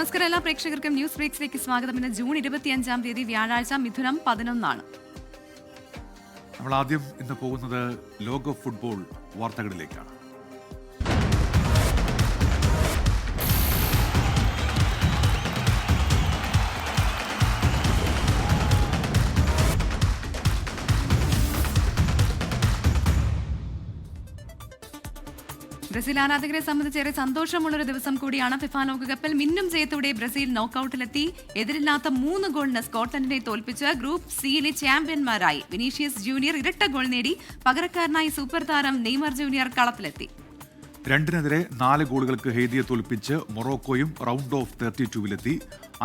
നമസ്കാരം എല്ലാ പ്രേക്ഷകർക്കും ന്യൂസ് ബ്രേക്സിലേക്ക് സ്വാഗതം. ഇന്ന് ജൂൺ 25-ാം തീയതി വ്യാഴാഴ്ച, മിഥുനം 11 നമ്മൾ ആദ്യം ഇന്ന് പോകുന്നത് ലോക ഫുട്ബോൾ വാർത്തകളിലേക്കാണ്. ബ്രസീൽ ആരാധകരെ സംബന്ധിച്ചേറെ സന്തോഷമുള്ളൊരു ദിവസം കൂടിയാണ്. ഫിഫ ലോകകപ്പിൽ മിന്നും ജയത്തോടെ ബ്രസീൽ നോക്കൌട്ടിലെത്തി. എതിരില്ലാത്ത 3 ഗോളിന് സ്കോട്ട്ലൻഡിനെ തോൽപ്പിച്ച് ഗ്രൂപ്പ് സിയിലെ ചാമ്പ്യന്മാരായി. വിനീഷ്യസ് ജൂനിയർ ഇരട്ട ഗോൾ നേടി. പകരക്കാരനായി സൂപ്പർ താരം നെയ്മർ ജൂനിയർ കളത്തിലെത്തി. 2-നെതിരെ 4 ഗോളുകൾക്ക് ഹെയ്തിയെ തോൽപ്പിച്ച് മൊറോക്കോയും റൗണ്ട് ഓഫ് 32-ലെത്തി.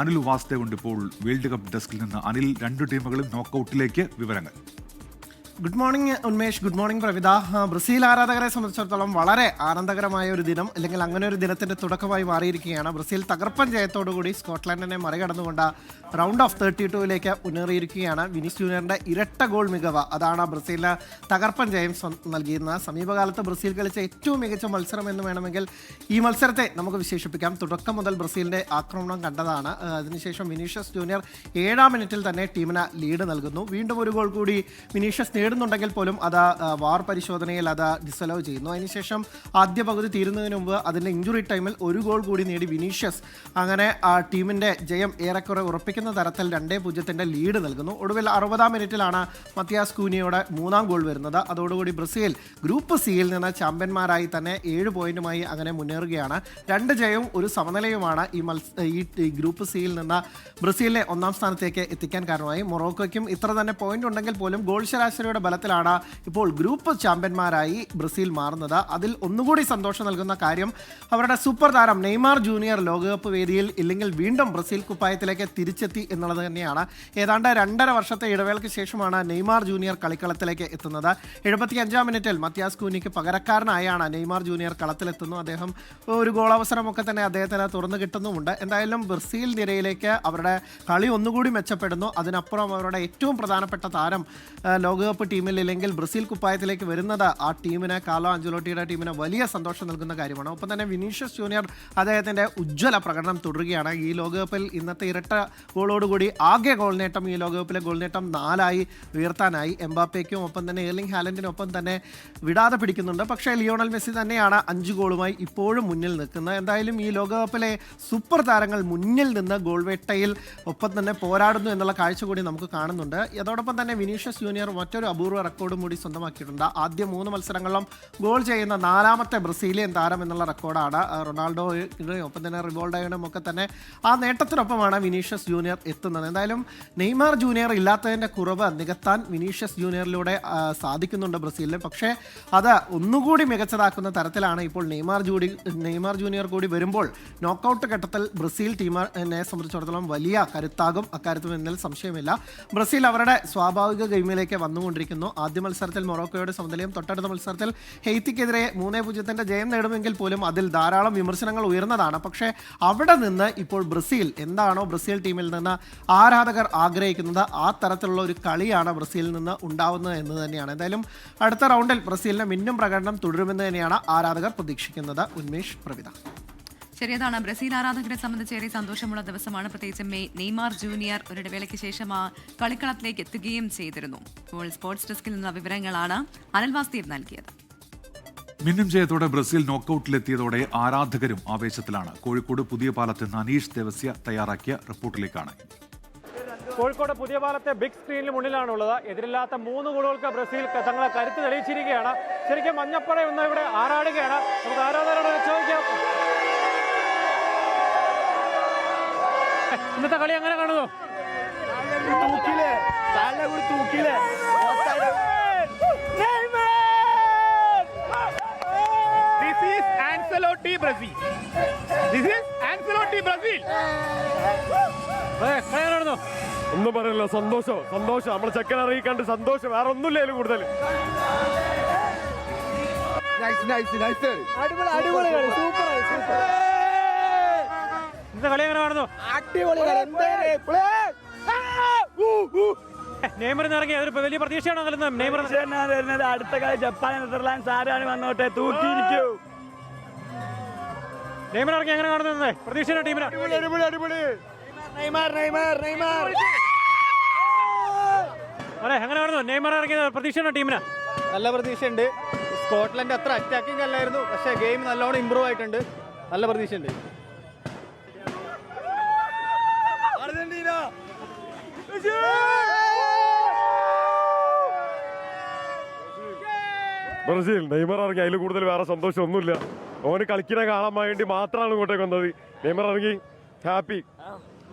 അനിൽ വാസ്തവുണ്ട് ഇപ്പോൾ വേൾഡ് കപ്പ് ഡെസ്കിൽ നിന്ന്. അനിൽ, 2 ടീമുകളും നോക്കൌട്ടിലേക്ക് വിവരങ്ങൾ. Good morning Unmesh, good morning Pravitha. Brazil ആരാധകരെ സംബന്ധിച്ചിടത്തോളം വളരെ ആനന്ദകരമായ ഒരു ദിനം, അല്ലെങ്കിൽ അങ്ങനെ ഒരു ദിനത്തിന്റെ തുടക്കമായി മാറിയിരിക്കുകയാണ്. ബ്രസീൽ തകർപ്പൻ ജയത്തോടുകൂടി സ്കോട്ട്ലൻഡിനെ മറികടന്നുകൊണ്ട് റൗണ്ട് ഓഫ് 32-ലേക്ക് മുന്നേറിയിരിക്കുകയാണ്. വിനീഷ്യസ് ജൂനിയറിന്റെ ഇരട്ട ഗോൾ മികവ് അതാണ് ബ്രസീലിന് തകർപ്പൻ ജയം നൽകിയിരുന്നത്. സമീപകാലത്ത് ബ്രസീൽ കളിച്ച ഏറ്റവും മികച്ച മത്സരം എന്ന് വേണമെങ്കിൽ ഈ മത്സരത്തെ നമുക്ക് വിശേഷിപ്പിക്കാം. തുടക്കം മുതൽ ബ്രസീലിന്റെ ആക്രമണം കണ്ടതാണ്. അതിനുശേഷം വിനീഷ്യസ് ജൂനിയർ 7-ാം മിനിറ്റിൽ തന്നെ ടീമിന് ലീഡ് നൽകുന്നു. വീണ്ടും ഒരു ഗോൾ കൂടി വിനീഷ്യസ് നേടുന്നുണ്ടെങ്കിൽ പോലും അത് വാർ പരിശോധനയിൽ അത് ഡിസലോ ചെയ്യുന്നു. അതിനുശേഷം ആദ്യ പകുതി തീരുന്നതിന് മുമ്പ് അതിൻ്റെ ഇഞ്ചുറി ടൈമിൽ ഒരു ഗോൾ കൂടി നേടി വിനീഷ്യസ് അങ്ങനെ ടീമിൻ്റെ ജയം ഏറെക്കുറെ ഉറപ്പിക്കുന്ന തരത്തിൽ 2-0 ലീഡ് നൽകുന്നു. ഒടുവിൽ 60-ാം മിനിറ്റിലാണ് മത്തിയാസ് കൂനിയയുടെ 3-ാം ഗോൾ വരുന്നത്. അതോടുകൂടി ബ്രസീൽ ഗ്രൂപ്പ് സിയിൽ നിന്ന് ചാമ്പ്യന്മാരായി തന്നെ 7 പോയിന്റുമായി അങ്ങനെ മുന്നേറുകയാണ്. 2 ജയവും ഒരു സമനിലയുമാണ് ഈ ഗ്രൂപ്പ് സിയിൽ നിന്ന് ബ്രസീലിനെ 1-ാം സ്ഥാനത്തേക്ക് എത്തിക്കാൻ കാരണമായി. മൊറോക്കോയ്ക്കും ഇത്ര തന്നെ പോയിന്റ് ഉണ്ടെങ്കിൽ പോലും ഗോൾ ശരാശരിയുടെ ബലത്തിലാണ് ഇപ്പോൾ ഗ്രൂപ്പ് ചാമ്പ്യന്മാരായി ബ്രസീൽ മാറുന്നത്. അതിൽ ഒന്നുകൂടി സന്തോഷം നൽകുന്ന കാര്യം അവരുടെ സൂപ്പർ താരം നെയ്മർ ജൂനിയർ ലോകകപ്പ് വേദിയിൽ ഇല്ലെങ്കിൽ വീണ്ടും ബ്രസീൽ കുപ്പായത്തിലേക്ക് തിരിച്ചെത്തി എന്നുള്ളത് തന്നെയാണ്. ഏതാണ്ട് 2.5 വർഷത്തെ ഇടവേളയ്ക്ക് ശേഷമാണ് നെയ്മർ ജൂനിയർ കളിക്കളത്തിലേക്ക് എത്തുന്നത്. 75-ാം മിനിറ്റിൽ മത്തിയാസ് കൂനിക്ക് പകരക്കാരനായാണ് നെയ്മർ ജൂനിയർ കളത്തിലെത്തുന്നു. അദ്ദേഹം ഒരു ഗോളവസരമൊക്കെ തന്നെ അദ്ദേഹത്തിന് തുറന്നു കിട്ടുന്നുമുണ്ട്. എന്തായാലും ബ്രസീൽ നിരയിലേക്ക് അവരുടെ കളി ഒന്നുകൂടി മെച്ചപ്പെടുന്നു. അതിനപ്പുറം അവരുടെ ഏറ്റവും പ്രധാനപ്പെട്ട താരം ലോകകപ്പ് ടീമിൽ ഇല്ലെങ്കിൽ ബ്രസീൽ കുപ്പായത്തിലേക്ക് വരുന്നത് ആ ടീമിന്, കാർലോ അഞ്ചലോട്ടിയുടെ ടീമിന് വലിയ സന്തോഷം നൽകുന്ന കാര്യമാണ്. ഒപ്പം തന്നെ വിനീഷ്യസ് ജൂനിയർ അദ്ദേഹത്തിൻ്റെ ഉജ്ജ്വല പ്രകടനം തുടരുകയാണ്. ഈ ലോകകപ്പിൽ ഇന്നത്തെ ഇരട്ട ഗോളോടുകൂടി ആകെ ഗോൾ നേട്ടം, ഈ ലോകകപ്പിലെ ഗോൾ നേട്ടം 4 ഉയർത്താനായി. എംബാപ്പയ്ക്കും ഒപ്പം തന്നെ എർലിംഗ് ഹാലൻഡിനൊപ്പം തന്നെ വിടാതെ പിടിക്കുന്നുണ്ട്. പക്ഷേ ലിയോണൽ മെസ്സി തന്നെയാണ് 5 ഗോളുമായി ഇപ്പോഴും മുന്നിൽ നിൽക്കുന്നത്. എന്തായാലും ഈ ലോകകപ്പിലെ സൂപ്പർ താരങ്ങൾ മുന്നിൽ നിന്ന് ഗോൾ വേട്ടയിൽ ഒപ്പം തന്നെ പോരാടുന്നു എന്നുള്ള കാഴ്ച കൂടി നമുക്ക് കാണുന്നുണ്ട്. അതോടൊപ്പം തന്നെ വിനീഷ്യസ് ജൂനിയർ മറ്റൊരു അപൂർവ റെക്കോർഡും കൂടി സ്വന്തമാക്കിയിട്ടുണ്ട്. ആദ്യ 3 മത്സരങ്ങളിലും ഗോൾ ചെയ്യുന്ന 4ാമത്തെ ബ്രസീലിയൻ താരം എന്നുള്ള റെക്കോർഡാണ്. റൊണാൾഡോയും ഒപ്പം തന്നെ റിവോൾഡോയും ഒക്കെ തന്നെ ആ നേട്ടത്തിനൊപ്പമാണ് വിനീഷ്യസ് ജൂനിയർ എത്തുന്നത്. എന്തായാലും നെയ്മർ ജൂനിയർ ഇല്ലാത്തതിൻ്റെ കുറവ് നികത്താൻ വിനീഷ്യസ് ജൂനിയറിലൂടെ സാധിക്കുന്നുണ്ട് ബ്രസീലിന്. പക്ഷേ അത് ഒന്നുകൂടി മികച്ചതാക്കുന്ന തരത്തിലാണ് ഇപ്പോൾ നെയ്മർ ജൂനിയർ കൂടി വരുമ്പോൾ നോക്കൌട്ട് ഘട്ടത്തിൽ ബ്രസീൽ ടീമിനെ സംബന്ധിച്ചിടത്തോളം വലിയ കരുത്താകും. അക്കാര്യത്തിൽ എന്നതിൽ സംശയമില്ല. ബ്രസീൽ അവരുടെ സ്വാഭാവിക ഗെയിമിലേക്ക് വന്നുകൊണ്ടിരിക്കുന്നു. ആദ്യ മത്സരത്തിൽ മൊറോക്കോയുടെ സമനിലയും തൊട്ടടുത്ത മത്സരത്തിൽ ഹെയ്ത്തിക്കെതിരെ 3-0 ജയം നേടുമെങ്കിൽ പോലും അതിൽ ധാരാളം വിമർശനങ്ങൾ ഉയർന്നതാണ്. പക്ഷേ അവിടെ നിന്ന് ഇപ്പോൾ ബ്രസീൽ എന്താണോ ബ്രസീൽ ടീമിൽ നിന്ന് ആരാധകർ ആഗ്രഹിക്കുന്നത് ആ തരത്തിലുള്ള ഒരു കളിയാണ് ബ്രസീലിൽ നിന്ന് ഉണ്ടാവുന്നത് എന്ന് തന്നെയാണ്. എന്തായാലും അടുത്ത റൗണ്ടിൽ ബ്രസീലിന് മിന്നും പ്രകടനം തുടരുമെന്ന് തന്നെയാണ് ആരാധകർ പ്രതീക്ഷിക്കുന്നത്. ഉന്മേഷ്, പ്രവിത. ശരിയതാണ്. ബ്രസീൽ ആരാധകരെ സംബന്ധിച്ചേറെ സന്തോഷമുള്ള ദിവസമാണ്. പ്രത്യേകിച്ച് നെയ്മർ ജൂനിയർ ഒരിടവേളയ്ക്ക് ശേഷം ആ കളിക്കളത്തിലേക്ക് എത്തുകയും ചെയ്തിരുന്നു. ഇപ്പോൾ സ്പോർട്സ് ഡെസ്കിൽ നിന്ന വിവരങ്ങളാണ് അനിൽ വാസ്തീവ് നൽകിയത്. മിന്നും ജയത്തോടെ ബ്രസീൽ നോക്കൌട്ടിലെത്തിയതോടെ ആരാധകരും ആവേശത്തിലാണ്. കോഴിക്കോട് പുതിയ പാലത്ത് നിന്ന് അനീഷ് ദേവസ്യ തയ്യാറാക്കിയ റിപ്പോർട്ടിലേക്കാണ്. കോഴിക്കോട് പുതിയ പാലത്തെ ബിഗ് സ്ക്രീനിന് മുന്നിലാണുള്ളത്. എതിരില്ലാത്ത 3 ഗോളുകൾക്ക് ബ്രസീൽ തങ്ങളെ കരുത്ത് തെളിയിച്ചിരിക്കുകയാണ്. ശരിക്കും മഞ്ഞപ്പട ഒന്ന് ഇവിടെ ആറാടുകയാണ്. നമുക്ക് ആരാധകരോട് ചോദിക്കാം, ഇന്നത്തെ കളി എങ്ങനെ കാണുന്നു? ഒന്നും പറയല്ലോ, സന്തോഷം നമ്മളെ ചെക്കൻ അറിയിക്കാണ്ട് സന്തോഷം, വേറെ ഒന്നുമില്ലേലും കൂടുതൽ. ഇന്നത്തെ കളി എങ്ങനെ കാണുന്നു? നെയ്മർ ഇറങ്ങി അതൊരു വലിയ പ്രതീക്ഷയാണോ നൽകുന്നത്? നെയ്മർ അടുത്ത കളി ജപ്പാൻ നെതർലാൻഡ്സ് ആരാണ് വന്നോട്ടെ, തൂക്കിയിരിക്കൂ. നെയ്മർ ഇറങ്ങി എങ്ങനെ കാണുന്നത് പ്രതീക്ഷയുടെ ടീമിന്? അതെ, എങ്ങനെ കാണുന്നു നെയ്മർ ഇറങ്ങിയത് പ്രതീക്ഷയുടെ ടീമിന്? നല്ല പ്രതീക്ഷയുണ്ട്. സ്കോട്ട്ലൻഡ് അത്ര അറ്റാക്കിംഗ് അല്ലായിരുന്നു, പക്ഷേ ഗെയിം നല്ലോണം ഇമ്പ്രൂവ് ആയിട്ടുണ്ട്. നല്ല പ്രതീക്ഷയുണ്ട്. ബ്രസീൽ നെയ്മർ ഇറങ്ങി, അതിൽ കൂടുതൽ വേറെ സന്തോഷം ഒന്നുമില്ല. ഓന് കളിക്കുന്ന കാണാൻ വേണ്ടി മാത്രമാണ് ഇങ്ങോട്ടേക്ക് വന്നത്. നെയ്മർ ഇറങ്ങി, ഹാപ്പി,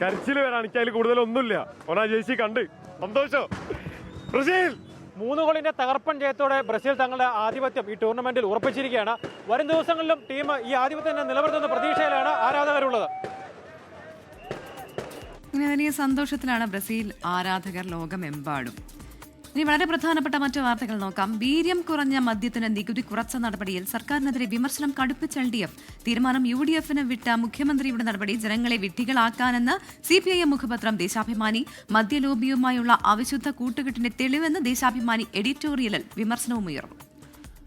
കരച്ചിൽ വരാൻ എനിക്ക് അതിൽ കൂടുതലൊന്നുമില്ല. ഓനാ ജേഴ്സി കണ്ട് സന്തോഷം. ബ്രസീൽ 3 ഗോളിന്റെ തകർപ്പൻ ജയത്തോടെ ബ്രസീൽ തങ്ങളുടെ ആധിപത്യം ഈ ടൂർണമെന്റിൽ ഉറപ്പിച്ചിരിക്കുകയാണ്. വരും ദിവസങ്ങളിലും ടീം ഈ ആധിപത്യം നിലനിർത്തുന്ന പ്രതീക്ഷയിലാണ് ആരാധകരുള്ളത്. ഇങ്ങനെ വലിയ സന്തോഷത്തിലാണ് ബ്രസീൽ ആരാധകർ ലോകമെമ്പാടും. ഇനി വളരെ പ്രധാനപ്പെട്ട മറ്റു വാർത്തകൾ നോക്കാം. വീര്യം കുറഞ്ഞ മദ്യത്തിന് നികുതി കുറച്ച നടപടിയിൽ സർക്കാരിനെതിരെ വിമർശനം കടുപ്പിച്ച LDF. തീരുമാനം UDF-ന് വിട്ട മുഖ്യമന്ത്രിയുടെ നടപടി ജനങ്ങളെ വിഡ്ഢികളാക്കാനെന്ന് CPIM മുഖപത്രം ദേശാഭിമാനി. മദ്യലോബിയുമായുള്ള അവിശുദ്ധ കൂട്ടുകെട്ടിന്റെ തെളിവെന്ന് ദേശാഭിമാനി എഡിറ്റോറിയലിൽ വിമർശനവുമുയർന്നു.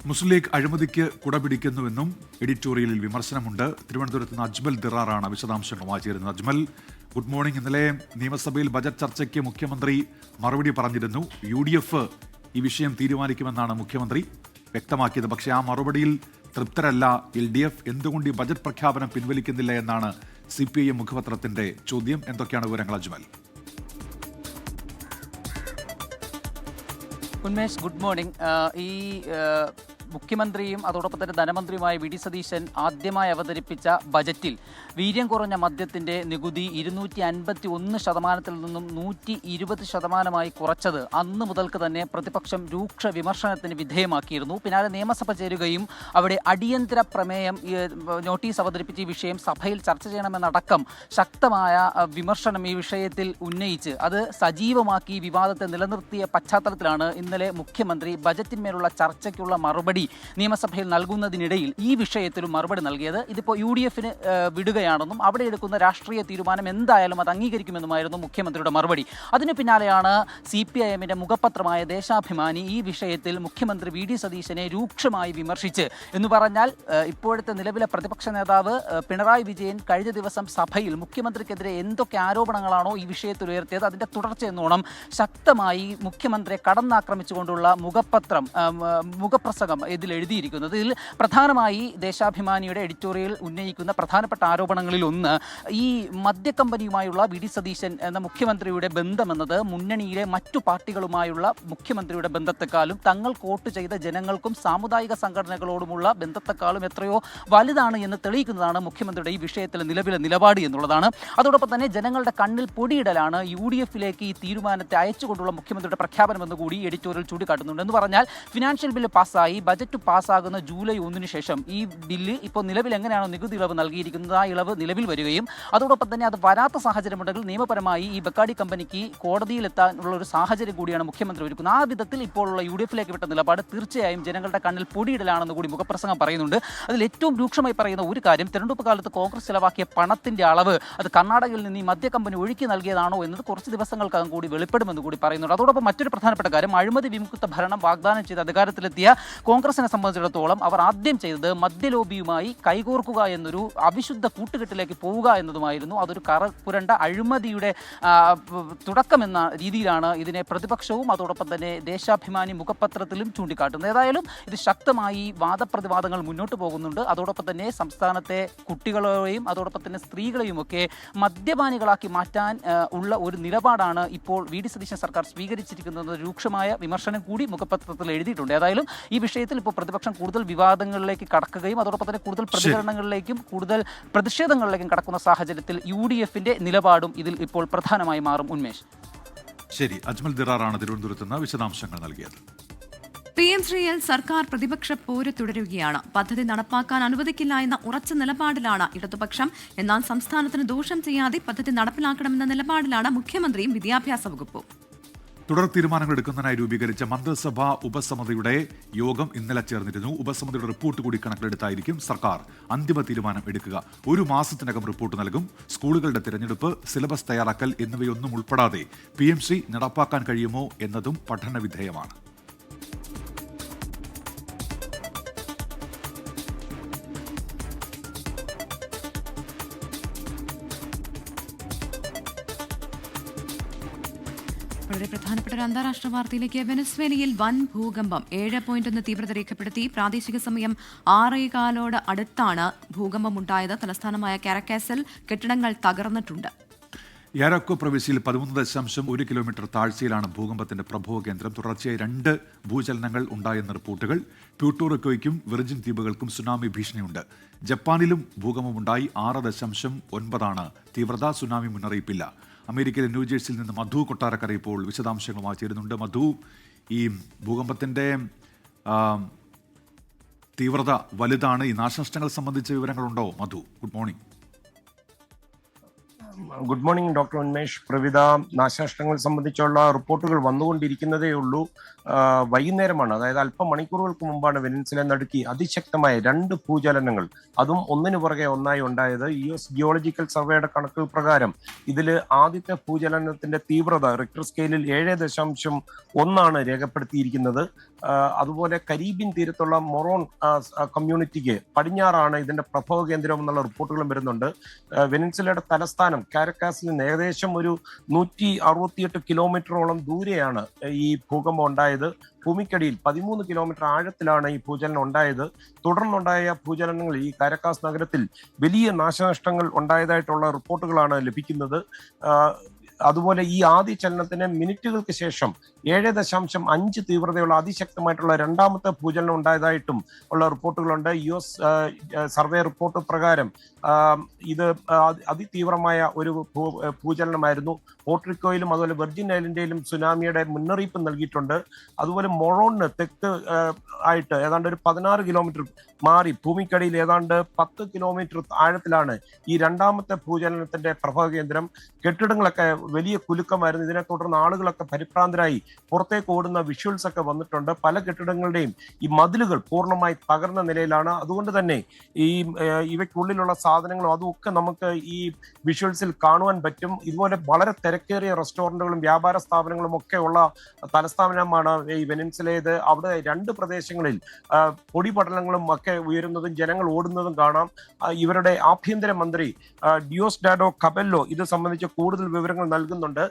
മുസ്ലിം ലീഗ് അഴിമതിക്ക് കുടപിടിക്കുന്നുവെന്നും എഡിറ്റോറിയലിൽ വിമർശനമുണ്ട്. തിരുവനന്തപുരത്ത് നിന്ന് അജ്മൽ ദിറാറാണ് വിശദാംശങ്ങളുമായി ചേരുന്നത്. Ajmal, good morning. ഇന്നലെ നിയമസഭയിൽ ബജറ്റ് ചർച്ചയ്ക്ക് മുഖ്യമന്ത്രി മറുപടി പറഞ്ഞിരുന്നു. UDF ഈ വിഷയം തീരുമാനിക്കുമെന്നാണ് മുഖ്യമന്ത്രി വ്യക്തമാക്കിയത്. പക്ഷേ ആ മറുപടിയിൽ തൃപ്തരല്ല LDF. എന്തുകൊണ്ട് ഈ ബജറ്റ് പ്രഖ്യാപനം പിൻവലിക്കുന്നില്ല എന്നാണ് CPIM മുഖപത്രത്തിന്റെ ചോദ്യം. എന്തൊക്കെയാണ് വിവരങ്ങൾ അജ്മൽ? Unmesh, good morning. ഈ മുഖ്യമന്ത്രിയും അതോടൊപ്പം തന്നെ ധനമന്ത്രിയുമായ വി ഡി സതീശൻ ആദ്യമായി അവതരിപ്പിച്ച ബജറ്റിൽ വീര്യം കുറഞ്ഞ മദ്യത്തിൻ്റെ നികുതി 251% നിന്നും 120% കുറച്ചത് അന്ന് മുതൽക്ക് തന്നെ പ്രതിപക്ഷം രൂക്ഷ വിമർശനത്തിന് വിധേയമാക്കിയിരുന്നു. പിന്നാലെ നിയമസഭ ചേരുകയും അവിടെ അടിയന്തര പ്രമേയം നോട്ടീസ് അവതരിപ്പിച്ച് ഈ വിഷയം സഭയിൽ ചർച്ച ചെയ്യണമെന്നടക്കം ശക്തമായ വിമർശനം ഈ വിഷയത്തിൽ ഉന്നയിച്ച് അത് സജീവമാക്കി വിവാദത്തെ നിലനിർത്തിയ പശ്ചാത്തലത്തിലാണ് ഇന്നലെ മുഖ്യമന്ത്രി ബജറ്റിന്മേലുള്ള ചർച്ചയ്ക്കുള്ള മറുപടി നിയമസഭയിൽ നൽകുന്നതിനിടയിൽ ഈ വിഷയത്തിലും മറുപടി നൽകിയത്. ഇതിപ്പോൾ UDF-ന് വിടുകയാണെന്നും അവിടെ എടുക്കുന്ന രാഷ്ട്രീയ തീരുമാനം എന്തായാലും അത് അംഗീകരിക്കുമെന്നുമായിരുന്നു മുഖ്യമന്ത്രിയുടെ മറുപടി. അതിനു പിന്നാലെയാണ് CPIM-ന്റെ മുഖപത്രമായ ദേശാഭിമാനി ഈ വിഷയത്തിൽ മുഖ്യമന്ത്രി വി ഡി സതീശനെ രൂക്ഷമായി വിമർശിച്ച് എന്ന് പറഞ്ഞാൽ ഇപ്പോഴത്തെ നിലവിലെ പ്രതിപക്ഷ നേതാവ് പിണറായി വിജയൻ കഴിഞ്ഞ ദിവസം സഭയിൽ മുഖ്യമന്ത്രിക്കെതിരെ എന്തൊക്കെ ആരോപണങ്ങളാണോ ഈ വിഷയത്തിൽ ഉയർത്തിയത് അതിൻ്റെ തുടർച്ചയെന്നോണം ശക്തമായി മുഖ്യമന്ത്രിയെ കടന്നാക്രമിച്ചുകൊണ്ടുള്ള മുഖപ്രസംഗം ഇതിൽ എഴുതിയിരിക്കുന്നത്. ഇതിൽ പ്രധാനമായി ദേശാഭിമാനിയുടെ എഡിറ്റോറിയൽ ഉന്നയിക്കുന്ന പ്രധാനപ്പെട്ട ആരോപണങ്ങളിൽ ഒന്ന് ഈ മദ്യക്കമ്പനിയുമായുള്ള വി ഡി സതീശൻ എന്ന മുഖ്യമന്ത്രിയുടെ ബന്ധമെന്നത് മുന്നണിയിലെ മറ്റു പാർട്ടികളുമായുള്ള മുഖ്യമന്ത്രിയുടെ ബന്ധത്തെക്കാളും തങ്ങൾ വോട്ട് ചെയ്ത ജനങ്ങൾക്കും സാമുദായിക സംഘടനകളോടുമുള്ള ബന്ധത്തെക്കാളും എത്രയോ വലുതാണ് എന്ന് തെളിയിക്കുന്നതാണ് മുഖ്യമന്ത്രിയുടെ ഈ വിഷയത്തിലെ നിലവിലെ നിലപാട് എന്നുള്ളതാണ്. അതോടൊപ്പം തന്നെ ജനങ്ങളുടെ കണ്ണിൽ പൊടിയിടലാണ് UDF-ലേക്ക് ഈ തീരുമാനത്തെ അയച്ചുകൊണ്ടുള്ള മുഖ്യമന്ത്രിയുടെ പ്രഖ്യാപനമെന്ന് കൂടി എഡിറ്റോറിയൽ ചൂണ്ടിക്കാട്ടുന്നുണ്ട്. എന്ന് പറഞ്ഞാൽ ഫിനാൻഷ്യൽ ബില്ല് പാസ്സായി ബജറ്റ് പാസ്സാകുന്ന ജൂലൈ 1 ശേഷം ഈ ബില്ല് ഇപ്പോൾ നിലവിൽ എങ്ങനെയാണോ നികുതി ഇളവ് നൽകിയിരിക്കുന്നത് ആ ഇളവ് നിലവിൽ വരികയും അതോടൊപ്പം തന്നെ അത് വരാത്ത സാഹചര്യമുണ്ടെങ്കിൽ നിയമപരമായി ഈ ബക്കാഡി കമ്പനിക്ക് കോടതിയിലെത്താനുള്ള ഒരു സാഹചര്യം കൂടിയാണ് മുഖ്യമന്ത്രി ഒരുക്കുന്നത്. ആ വിധത്തിൽ ഇപ്പോഴുള്ള UDF-ലേക്ക് വിട്ട നിലപാട് തീർച്ചയായും ജനങ്ങളുടെ കണ്ണിൽ പൊടിയിടലാണെന്ന് കൂടി മുഖപ്രസംഗം പറയുന്നുണ്ട്. അതിൽ ഏറ്റവും രൂക്ഷമായി പറയുന്ന ഒരു കാര്യം തെരഞ്ഞെടുപ്പ് കാലത്ത് കോൺഗ്രസ് ചെലവാക്കിയ പണത്തിന്റെ അളവ് അത് കർണാടകയിൽ നിന്ന് ഈ മദ്യ കമ്പനി ഒഴുക്കി നൽകിയതാണോ എന്നത് കുറച്ച് ദിവസങ്ങൾക്കകം കൂടി വെളിപ്പെടുമെന്ന് കൂടി പറയുന്നുണ്ട്. അതോടൊപ്പം മറ്റൊരു പ്രധാനപ്പെട്ട കാര്യം അഴിമതി വിമുക്ത ഭരണം വാഗ്ദാനം ചെയ്ത് അധികാരത്തിലെത്തിയ കോൺഗ്രസിനെ സംബന്ധിച്ചിടത്തോളം അവർ ആദ്യം ചെയ്തത് മദ്യലോബിയുമായി കൈകോർക്കുക എന്നൊരു അവിശുദ്ധ കൂട്ടുകെട്ടിലേക്ക് പോവുക എന്നതുമായിരുന്നു. അതൊരു പുരണ്ട അഴിമതിയുടെ തുടക്കമെന്ന രീതിയിലാണ് ഇതിനെ പ്രതിപക്ഷവും അതോടൊപ്പം തന്നെ ദേശാഭിമാനി മുഖപത്രത്തിലും ചൂണ്ടിക്കാട്ടുന്നത്. ഏതായാലും ഇത് ശക്തമായി വാദപ്രതിവാദങ്ങൾ മുന്നോട്ട് പോകുന്നുണ്ട്. അതോടൊപ്പം തന്നെ സംസ്ഥാനത്തെ കുട്ടികളെയും അതോടൊപ്പം തന്നെ സ്ത്രീകളെയും ഒക്കെ മദ്യപാനികളാക്കി മാറ്റാൻ ഉള്ള ഒരു നിലപാടാണ് ഇപ്പോൾ വി ഡി സതീശൻ സർക്കാർ സ്വീകരിച്ചിരിക്കുന്നത്. രൂക്ഷമായ വിമർശനം കൂടി മുഖപത്രത്തിൽ എഴുതിയിട്ടുണ്ട്. ഏതായാലും ഈ വിഷയത്തിൽ ഇപ്പോൾ പ്രതിപക്ഷം കൂടുതൽ വിവാദങ്ങളിലേക്ക് കടക്കുകയും അതോടൊപ്പം തന്നെ കൂടുതൽ പ്രതികരണങ്ങളിലേക്കും കൂടുതൽ പ്രതിഷേധങ്ങളിലേക്കും കടക്കുന്ന സാഹചര്യത്തിൽ UDF-ന്റെ നിലപാടും ഇതിൽ ഇപ്പോൾ പ്രധാനമായി മാറും. ഉന്മേഷ്, ശരി. അജ്മൽ ദിറാറാണ് തിരുവനന്തപുരത്ത് നിന്ന് വിശദാംശങ്ങൾ നൽകിയത്. PM ശ്രീയിൽ സർക്കാർ പ്രതിപക്ഷ പോര് തുടരുകയാണ്. പദ്ധതി നടപ്പാക്കാൻ അനുവദിക്കില്ല എന്ന ഉറച്ച നിലപാടിലാണ് ഇടതുപക്ഷം. എന്നാൽ സംസ്ഥാനത്തിന് ദോഷം ചെയ്യാതെ പദ്ധതി നടപ്പിലാക്കണമെന്ന നിലപാടിലാണ് മുഖ്യമന്ത്രിയും വിദ്യാഭ്യാസ വകുപ്പും. തുടർ തീരുമാനങ്ങൾ എടുക്കുന്നതിനായി രൂപീകരിച്ച മന്ത്രിസഭാ ഉപസമിതിയുടെ യോഗം ഇന്നലെ ചേർന്നിരുന്നു. ഉപസമിതിയുടെ റിപ്പോർട്ട് കൂടി കണക്കിലെടുത്തായിരിക്കും സർക്കാർ അന്തിമ തീരുമാനം എടുക്കുക. 1 മാസത്തിനകം റിപ്പോർട്ട് നൽകും. സ്കൂളുകളുടെ തിരഞ്ഞെടുപ്പ്, സിലബസ് തയ്യാറാക്കൽ എന്നിവയൊന്നും ഉൾപ്പെടാതെ PMC നടപ്പാക്കാൻ കഴിയുമോ എന്നതും പഠനവിധേയമാണ്. വളരെ പ്രധാനപ്പെട്ട ഒരു അന്താരാഷ്ട്ര വാർത്തയിലേക്ക്. വെനസ്വേലയിൽ വൻ ഭൂകമ്പം 7.1 തീവ്രത രേഖപ്പെടുത്തി. പ്രാദേശിക സമയം 6:15 അടുത്താണ് ഭൂകമ്പമുണ്ടായത്. തലസ്ഥാനമായ കാരക്കാസിൽ കെട്ടിടങ്ങൾ തകർന്നിട്ടുണ്ട്. യാരക്കോ പ്രവിശ്യയിൽ 13.1 കിലോമീറ്റർ താഴ്ചയിലാണ് ഭൂകമ്പത്തിന്റെ പ്രഭവ കേന്ദ്രം. തുടർച്ചയായി 2 ഭൂചലനങ്ങൾ ഉണ്ടായെന്ന റിപ്പോർട്ടുകൾ. പ്യൂട്ടോറിക്കോയ്ക്കും വിർജിൻ ദ്വീപുകൾക്കും സുനാമി ഭീഷണിയുണ്ട്. ജപ്പാനിലും ഭൂകമ്പമുണ്ടായി. 6.9 തീവ്രത. സുനാമി മുന്നറിയിപ്പില്ല. അമേരിക്കയിലെ ന്യൂജേഴ്സിയിൽ നിന്ന് മധു കൊട്ടാരക്കര ഇപ്പോൾ വിശദാംശങ്ങളുമായി ചേരുന്നുണ്ട്. മധു, ഈ ഭൂകമ്പത്തിന്റെ തീവ്രത വലുതാണ്. ഈ നാശനഷ്ടങ്ങൾ സംബന്ധിച്ച വിവരങ്ങളുണ്ടോ Madhu? Good morning. Good morning doctor Unmesh, Pravitha. നാശനഷ്ടങ്ങൾ സംബന്ധിച്ചുള്ള റിപ്പോർട്ടുകൾ വന്നുകൊണ്ടിരിക്കുന്നതേ ഉള്ളൂ. വൈകുന്നേരമാണ്, അതായത് അല്പം മണിക്കൂറുകൾക്ക് മുമ്പാണ് വെനസ്വേല നടുക്കി അതിശക്തമായ 2 ഭൂചലനങ്ങൾ, അതും ഒന്നിനു പുറകെ ഒന്നായി ഉണ്ടായത്. US ജിയോളജിക്കൽ സർവേയുടെ കണക്കുകൾ പ്രകാരം ഇതിൽ ആദ്യത്തെ ഭൂചലനത്തിന്റെ തീവ്രത റിക്ടർ സ്കെയിലിൽ 7.1 രേഖപ്പെടുത്തിയിരിക്കുന്നത്. അതുപോലെ കരീബിയൻ തീരത്തുള്ള മൊറോൺ കമ്മ്യൂണിറ്റിക്ക് പടിഞ്ഞാറാണ് ഇതിന്റെ പ്രഭവ കേന്ദ്രം എന്നുള്ള റിപ്പോർട്ടുകളും വരുന്നുണ്ട്. വെനസ്വേലയുടെ തലസ്ഥാനം കാരക്കാസിൽ നിന്ന് ഏകദേശം ഒരു 168 കിലോമീറ്ററോളം ദൂരെയാണ് ഈ ഭൂകമ്പം ഉണ്ടായത്. ഭൂമിക്കടിയിൽ 13 കിലോമീറ്റർ ആഴത്തിലാണ് ഈ ഭൂചലനം ഉണ്ടായത്. തുടർന്നുണ്ടായ ഭൂചലനങ്ങളിൽ ഈ കാരക്കാസ് നഗരത്തിൽ വലിയ നാശനഷ്ടങ്ങൾ ഉണ്ടായതായിട്ടുള്ള റിപ്പോർട്ടുകളാണ് ലഭിക്കുന്നത്. അതുപോലെ ഈ ആദ്യ ചലനത്തിന് മിനിറ്റുകൾക്ക് ശേഷം 7.5 തീവ്രതയുള്ള അതിശക്തമായിട്ടുള്ള രണ്ടാമത്തെ ഭൂചലനം ഉണ്ടായതായിട്ടും ഉള്ള റിപ്പോർട്ടുകളുണ്ട്. US സർവേ റിപ്പോർട്ട് പ്രകാരം ഇത് അതിതീവ്രമായ ഒരു ഭൂചലനമായിരുന്നു. പോർട്ടറിക്കോയിലും അതുപോലെ വെർജിൻ ഐലൻഡിലും സുനാമിയുടെ മുന്നറിയിപ്പ് നൽകിയിട്ടുണ്ട്. അതുപോലെ മൊറോണിന് തെക്ക് ആയിട്ട് ഏതാണ്ട് ഒരു 16 കിലോമീറ്റർ മാറി ഭൂമിക്കടിയിൽ ഏതാണ്ട് 10 കിലോമീറ്റർ ആഴത്തിലാണ് ഈ രണ്ടാമത്തെ ഭൂചലനത്തിന്റെ പ്രഭവ കേന്ദ്രം. കെട്ടിടങ്ങളൊക്കെ വലിയ കുലുക്കമായിരുന്നു. ഇതിനെ തുടർന്ന് ആളുകളൊക്കെ പരിഭ്രാന്തരായി പുറത്തേക്ക് ഓടുന്ന വിഷ്വൽസ് ഒക്കെ വന്നിട്ടുണ്ട്. പല കെട്ടിടങ്ങളുടെയും ഈ മതിലുകൾ പൂർണ്ണമായി തകർന്ന നിലയിലാണ്. അതുകൊണ്ട് തന്നെ ഇവയ്ക്കുള്ളിലുള്ള സാധനങ്ങളും അതുമൊക്കെ നമുക്ക് ഈ വിഷ്വൽസിൽ കാണുവാൻ പറ്റും. ഇതുപോലെ വളരെ തിരക്കേറിയ റെസ്റ്റോറന്റുകളും വ്യാപാര സ്ഥാപനങ്ങളും ഒക്കെ ഉള്ള തലസ്ഥാനമാണ് ഈ വെനസ്വേലയത്. അവിടെ 2 പ്രദേശങ്ങളിൽ പൊടിപടലങ്ങളും ഒക്കെ ഉയരുന്നതും ജനങ്ങൾ ഓടുന്നതും കാണാം. ഇവരുടെ ആഭ്യന്തര മന്ത്രി ഡിയോസ്ഡാഡോ കബെല്ലോ ഇത് സംബന്ധിച്ച് കൂടുതൽ വിവരങ്ങൾ നൽകുന്നുണ്ട്.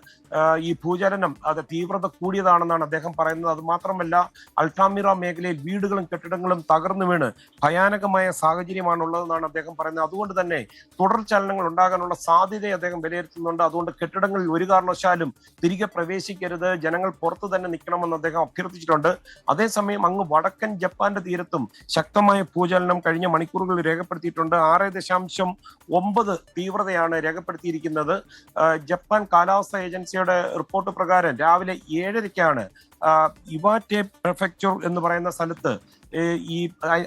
ഈ ഭൂചലനം അത് തീവ്രത കൂടിയതാണെന്നാണ് അദ്ദേഹം പറയുന്നത്. അത് മാത്രമല്ല, അൾട്ടാമിറ മേഖലയിൽ വീടുകളും കെട്ടിടങ്ങളും തകർന്നു വീണ് ഭയാനകമായ സാഹചര്യമാണുള്ളതെന്നാണ് അദ്ദേഹം പറയുന്നത്. അതുകൊണ്ട് തന്നെ തുടർ ചലനങ്ങൾ ഉണ്ടാകാനുള്ള സാധ്യതയെ അദ്ദേഹം വിലയിരുത്തുന്നുണ്ട്. അതുകൊണ്ട് കെട്ടിടങ്ങളിൽ ഒരു കാരണവശാലും തിരികെ പ്രവേശിക്കരുത്, ജനങ്ങൾ പുറത്തു തന്നെ നിൽക്കണമെന്ന് അദ്ദേഹം അഭ്യർത്ഥിച്ചിട്ടുണ്ട്. അതേസമയം അങ്ങ് വടക്കൻ ജപ്പാന്റെ തീരത്തും ശക്തമായ ഭൂചലനം കഴിഞ്ഞ മണിക്കൂറുകൾ രേഖപ്പെടുത്തിയിട്ടുണ്ട്. 6.9 തീവ്രതയാണ് രേഖപ്പെടുത്തിയിരിക്കുന്നത്. ജപ്പാൻ കാലാവസ്ഥാ ഏജൻസിയുടെ റിപ്പോർട്ട് പ്രകാരം രാവിലെ 7:00 ഇവാറ്റെ പ്രിഫെക്ചർ എന്ന് പറയുന്ന സ്ഥലത്ത്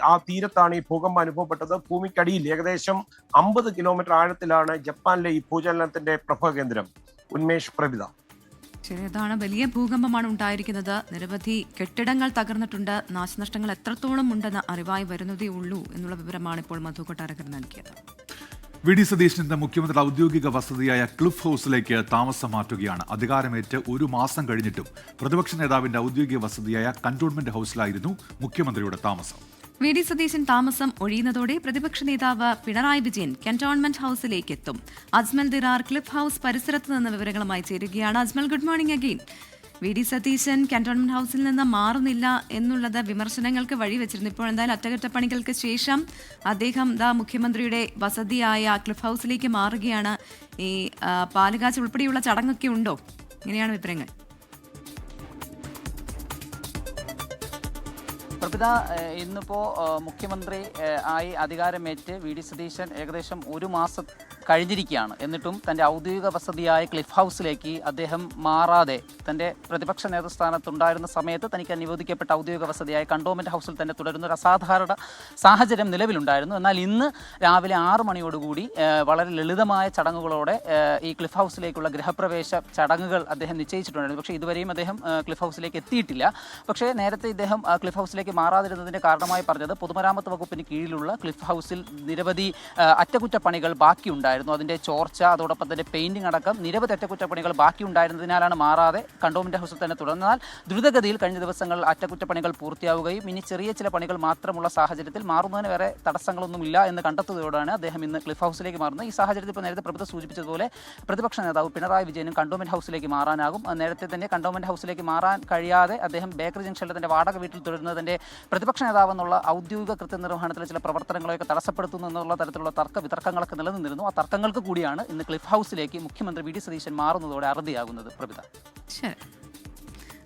ആ തീരത്താണ് ഈ ഭൂകമ്പം അനുഭവപ്പെട്ടത്. ഭൂമിക്കടിയിൽ ഏകദേശം 50 കിലോമീറ്റർ ആഴത്തിലാണ് ജപ്പാനിലെ ഈ ഭൂചലനത്തിന്റെ പ്രഭവ കേന്ദ്രം. ഉന്മേഷ്, പ്രവിത. ശരി, അതാണ് വലിയ ഭൂകമ്പമാണ് ഉണ്ടായിരിക്കുന്നത്. നിരവധി കെട്ടിടങ്ങൾ തകർന്നിട്ടുണ്ട്. നാശനഷ്ടങ്ങൾ എത്രത്തോളം ഉണ്ടെന്ന് അറിവായി വരുന്നതേ ഉള്ളൂ എന്നുള്ള വിവരമാണ് ഇപ്പോൾ മധു കൊട്ടാരക്കര നൽകിയത്. VD സതീശൻ ഇന്ന് മുഖ്യമന്ത്രിയുടെ ഔദ്യോഗിക വസതിയായ ക്ലിഫ് ഹൗസിലേക്ക് താമസം മാറ്റുകയാണ്. അധികാരമേറ്റ് 1 മാസം കഴിഞ്ഞിട്ടും പ്രതിപക്ഷ നേതാവിന്റെ ഔദ്യോഗിക വസതിയായ കന്റോൺമെന്റ് ഹൗസിലായിരുന്നു മുഖ്യമന്ത്രിയുടെ താമസം. VD സതീശൻ താമസം ഒഴിയുന്നതോടെ പ്രതിപക്ഷ നേതാവ് പിണറായി വിജയൻ കന്റോൺമെന്റ് ഹൗസിലേക്ക് എത്തും. അജ്മൽ ദിറാർ ക്ലിഫ് ഹൗസ് പരിസരത്ത് നിന്ന് വിവരങ്ങളുമായി ചേരുകയാണ്. Ajmal, good morning again. VD Satheesan cantonment ഹൗസിൽ നിന്ന് മാറുന്നില്ല എന്നുള്ളത് വിമർശനങ്ങൾക്ക് വഴിവെച്ചിരുന്നു. ഇപ്പോൾ എന്തായാലും അറ്റകുറ്റപ്പണികൾക്ക് ശേഷം അദ്ദേഹം മുഖ്യമന്ത്രിയുടെ വസതിയായ ക്ലിഫ് ഹൗസിലേക്ക് മാറുകയാണ്. ഈ പാലുകാച്ച് ഉൾപ്പെടെയുള്ള ചടങ്ങൊക്കെ ഉണ്ടോ? ഇങ്ങനെയാണ് വിവരങ്ങൾ. പ്രഭിത, ഇന്നിപ്പോൾ മുഖ്യമന്ത്രി ആയി അധികാരമേറ്റ് VD സതീശൻ ഏകദേശം 1 മാസം കഴിഞ്ഞിരിക്കുകയാണ്. എന്നിട്ടും തൻ്റെ ഔദ്യോഗിക വസതിയായ ക്ലിഫ് ഹൗസിലേക്ക് അദ്ദേഹം മാറാതെ തൻ്റെ പ്രതിപക്ഷ നേതൃസ്ഥാനത്തുണ്ടായിരുന്ന സമയത്ത് തനിക്ക് അനുവദിക്കപ്പെട്ട ഔദ്യോഗിക വസതിയായ കണ്ടോൺമെൻറ്റ് ഹൗസിൽ തന്നെ തുടരുന്ന ഒരു അസാധാരണ സാഹചര്യം നിലവിലുണ്ടായിരുന്നു. എന്നാൽ ഇന്ന് രാവിലെ 6 മണിയോടുകൂടി വളരെ ലളിതമായ ചടങ്ങുകളോടെ ഈ ക്ലിഫ് ഹൗസിലേക്കുള്ള ഗൃഹപ്രവേശ ചടങ്ങുകൾ അദ്ദേഹം നിശ്ചയിച്ചിട്ടുണ്ടായിരുന്നു. പക്ഷേ ഇതുവരെയും അദ്ദേഹം ക്ലിഫ് ഹൗസിലേക്ക് എത്തിയിട്ടില്ല. പക്ഷേ നേരത്തെ ഇദ്ദേഹം ക്ലിഫ് ഹൗസിലേക്ക് മാറാതിരുന്നതിൻ്റെ കാരണമായി പറഞ്ഞത് പൊതുമരാമത്ത് വകുപ്പിന് കീഴിലുള്ള ക്ലിഫ് ഹൗസിൽ നിരവധി അറ്റകുറ്റപ്പണികൾ ബാക്കിയുണ്ടായിരുന്നു. ഉണ്ടായിരുന്നു. അതിൻ്റെ ചോർച്ച, അതോടൊപ്പം തന്നെ പെയിൻറ്റിംഗ് അടക്കം നിരവധി അറ്റകുറ്റപ്പണികൾ ബാക്കി ഉണ്ടായിരുന്നതിനാലാണ് മാറാതെ കണ്ടോൺമെൻറ് ഹൗസിൽ തന്നെ തുടർന്നാൽ ദ്രുതഗതിയിൽ കഴിഞ്ഞ ദിവസങ്ങൾ അറ്റകുറ്റപ്പണികൾ പൂർത്തിയാവുകയും ഇനി ചെറിയ ചില പണികൾ മാത്രമുള്ള സാഹചര്യത്തിൽ മാറുന്നതിന് വേറെ തടസ്സങ്ങളൊന്നുമില്ല എന്ന് കണ്ടെത്തുന്നതോടെയാണ് അദ്ദേഹം ഇന്ന് ക്ലിഫ് ഹൗസിലേക്ക് മാറുന്നത്. ഈ സാഹചര്യത്തിൽ ഇപ്പോൾ നേരത്തെ പ്രഭുത സൂചിപ്പിച്ചതുപോലെ പ്രതിപക്ഷ നേതാവ് പിണറായി വിജയനും കണ്ടോൺമെൻറ് ഹൗസിലേക്ക് മാറാനാകും. നേരത്തെ തന്നെ കണ്ടോൺമെൻറ് ഹൗസിലേക്ക് മാറാൻ കഴിയാതെ അദ്ദേഹം ബേക്കറി ജംഗ്ഷനിലെ തന്റെ വാടക വീട്ടിൽ തുടരുന്നതിന്റെ പ്രതിപക്ഷ നേതാവെന്നുള്ള ഔദ്യോഗിക കൃത്യനിർവഹണത്തിലെ ചില പ്രവർത്തനങ്ങളെയൊക്കെ തടസ്സപ്പെടുത്തുന്നു എന്നുള്ള തരത്തിലുള്ള തർക്ക വിതർക്കങ്ങളൊക്കെ നിലനിന്നിരുന്നു. ആ തർക്കങ്ങൾക്ക് കൂടിയാണ് ഇന്ന് ക്ലിഫ് ഹൗസിലേക്ക് മുഖ്യമന്ത്രി വി ഡി സതീശൻ മാറുന്നതോടെ അറുതിയാകുന്നത്. പ്രഭിത. ശരി,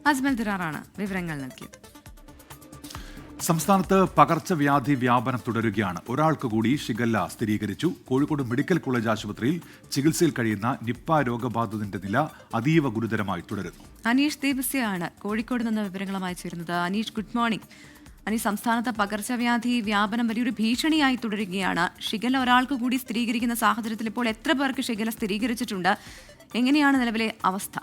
അജ്മൽ ദിറാറാണ് വിവരങ്ങൾ നൽകിയത്. സംസ്ഥാനത്ത് പകർച്ചവ്യാധി വ്യാപനം തുടരുകയാണ്. ഒരാൾക്ക് കൂടി ഷിഗല്ല സ്ഥിരീകരിച്ചു. കോഴിക്കോട് മെഡിക്കൽ കോളേജ് ആശുപത്രിയിൽ ചികിത്സയിൽ കഴിയുന്ന നിപ്പ രോഗബാധിതന്റെ നില അതീവ ഗുരുതരമായി തുടരുന്നു. അനീഷ് ദേവസ്യാണ് കോഴിക്കോട് നിന്ന് വിവരങ്ങളുമായി ചേരുന്നത്. Aneesh, good morning. അനീഷ്, സംസ്ഥാനത്ത് പകർച്ചവ്യാധി വ്യാപനം വലിയൊരു ഭീഷണിയായി തുടരുകയാണ്. ഷിഗല്ല ഒരാൾക്ക് കൂടി സ്ഥിരീകരിക്കുന്ന സാഹചര്യത്തിൽ ഇപ്പോൾ എത്ര പേർക്ക് ഷിഗല്ല സ്ഥിരീകരിച്ചിട്ടുണ്ട്? എങ്ങനെയാണ് നിലവിലെ അവസ്ഥ?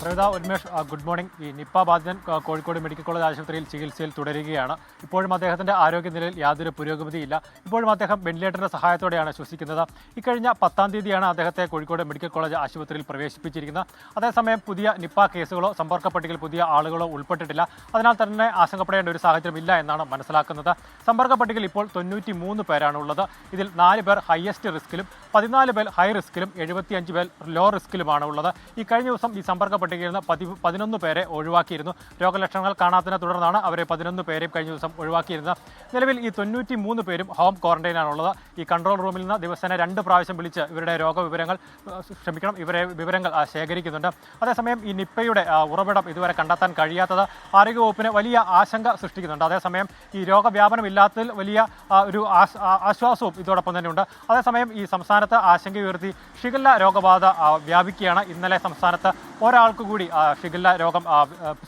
Pravitha, Unmesh, good morning. ഈ നിപ്പ ബാധിതൻ കോഴിക്കോട് മെഡിക്കൽ കോളേജ് ആശുപത്രിയിൽ ചികിത്സയിൽ തുടരുകയാണ്. ഇപ്പോഴും അദ്ദേഹത്തിന്റെ ആരോഗ്യനിലയിൽ യാതൊരു പുരോഗതിയില്ല. ഇപ്പോഴും അദ്ദേഹം വെന്റിലേറ്ററിന്റെ സഹായത്തോടെയാണ് ശ്വസിക്കുന്നത്. ഇക്കഴിഞ്ഞ 10-ാം തീയതിയാണ് അദ്ദേഹത്തെ കോഴിക്കോട് മെഡിക്കൽ കോളേജ് ആശുപത്രിയിൽ പ്രവേശിപ്പിച്ചിരിക്കുന്നത്. അതേസമയം പുതിയ നിപ്പ കേസുകളോ സമ്പർക്ക പട്ടികയിൽ പുതിയ ആളുകളോ ഉൾപ്പെട്ടിട്ടില്ല. അതിനാൽ തന്നെ ആശങ്കപ്പെടേണ്ട ഒരു സാഹചര്യം ഇല്ല എന്നാണ് മനസ്സിലാക്കുന്നത്. സമ്പർക്ക പട്ടികയിൽ ഇപ്പോൾ 93 പേരാണ് ഉള്ളത്. ഇതിൽ 4 പേർ ഹയസ്റ്റ് റിസ്കിലും 14 പേർ ഹൈ റിസ്കിലും 75 പേർ ലോ റിസ്കിലുമാണ് ഉള്ളത്. ഈ കഴിഞ്ഞ ദിവസം ഈ സമ്പർക്ക പട്ടികയിൽ നിന്ന് 11 പേരെ ഒഴിവാക്കിയിരുന്നു. രോഗലക്ഷണങ്ങൾ കാണാത്തതിനെ തുടർന്നാണ് അവരെ 11 പേരെയും കഴിഞ്ഞ ദിവസം ഒഴിവാക്കിയിരുന്നത്. നിലവിൽ ഈ 93 പേരും ഹോം ക്വാറന്റൈനാണുള്ളത്. ഈ കൺട്രോൾ റൂമിൽ നിന്ന് ദിവസേന 2 പ്രാവശ്യം വിളിച്ച് ഇവരുടെ വിവരങ്ങൾ ശേഖരിക്കുന്നുണ്ട്. അതേസമയം ഈ നിപ്പയുടെ ഉറവിടം ഇതുവരെ കണ്ടെത്താൻ കഴിയാത്തത് ആരോഗ്യവകുപ്പിന് വലിയ ആശങ്ക സൃഷ്ടിക്കുന്നുണ്ട്. അതേസമയം ഈ രോഗവ്യാപനം ഇല്ലാത്തതിൽ വലിയ ഒരു ആശ്വാസവും ഇതോടൊപ്പം തന്നെ ഉണ്ട്. അതേസമയം ഈ സംസ്ഥാനത്ത് ആശങ്കയുയർത്തി ഷിഗല്ല രോഗബാധ വ്യാപിക്കുകയാണ്. ഇന്നലെ സംസ്ഥാനത്ത് ഒരാൾക്ക് കൂടി ഷിഗല്ല രോഗം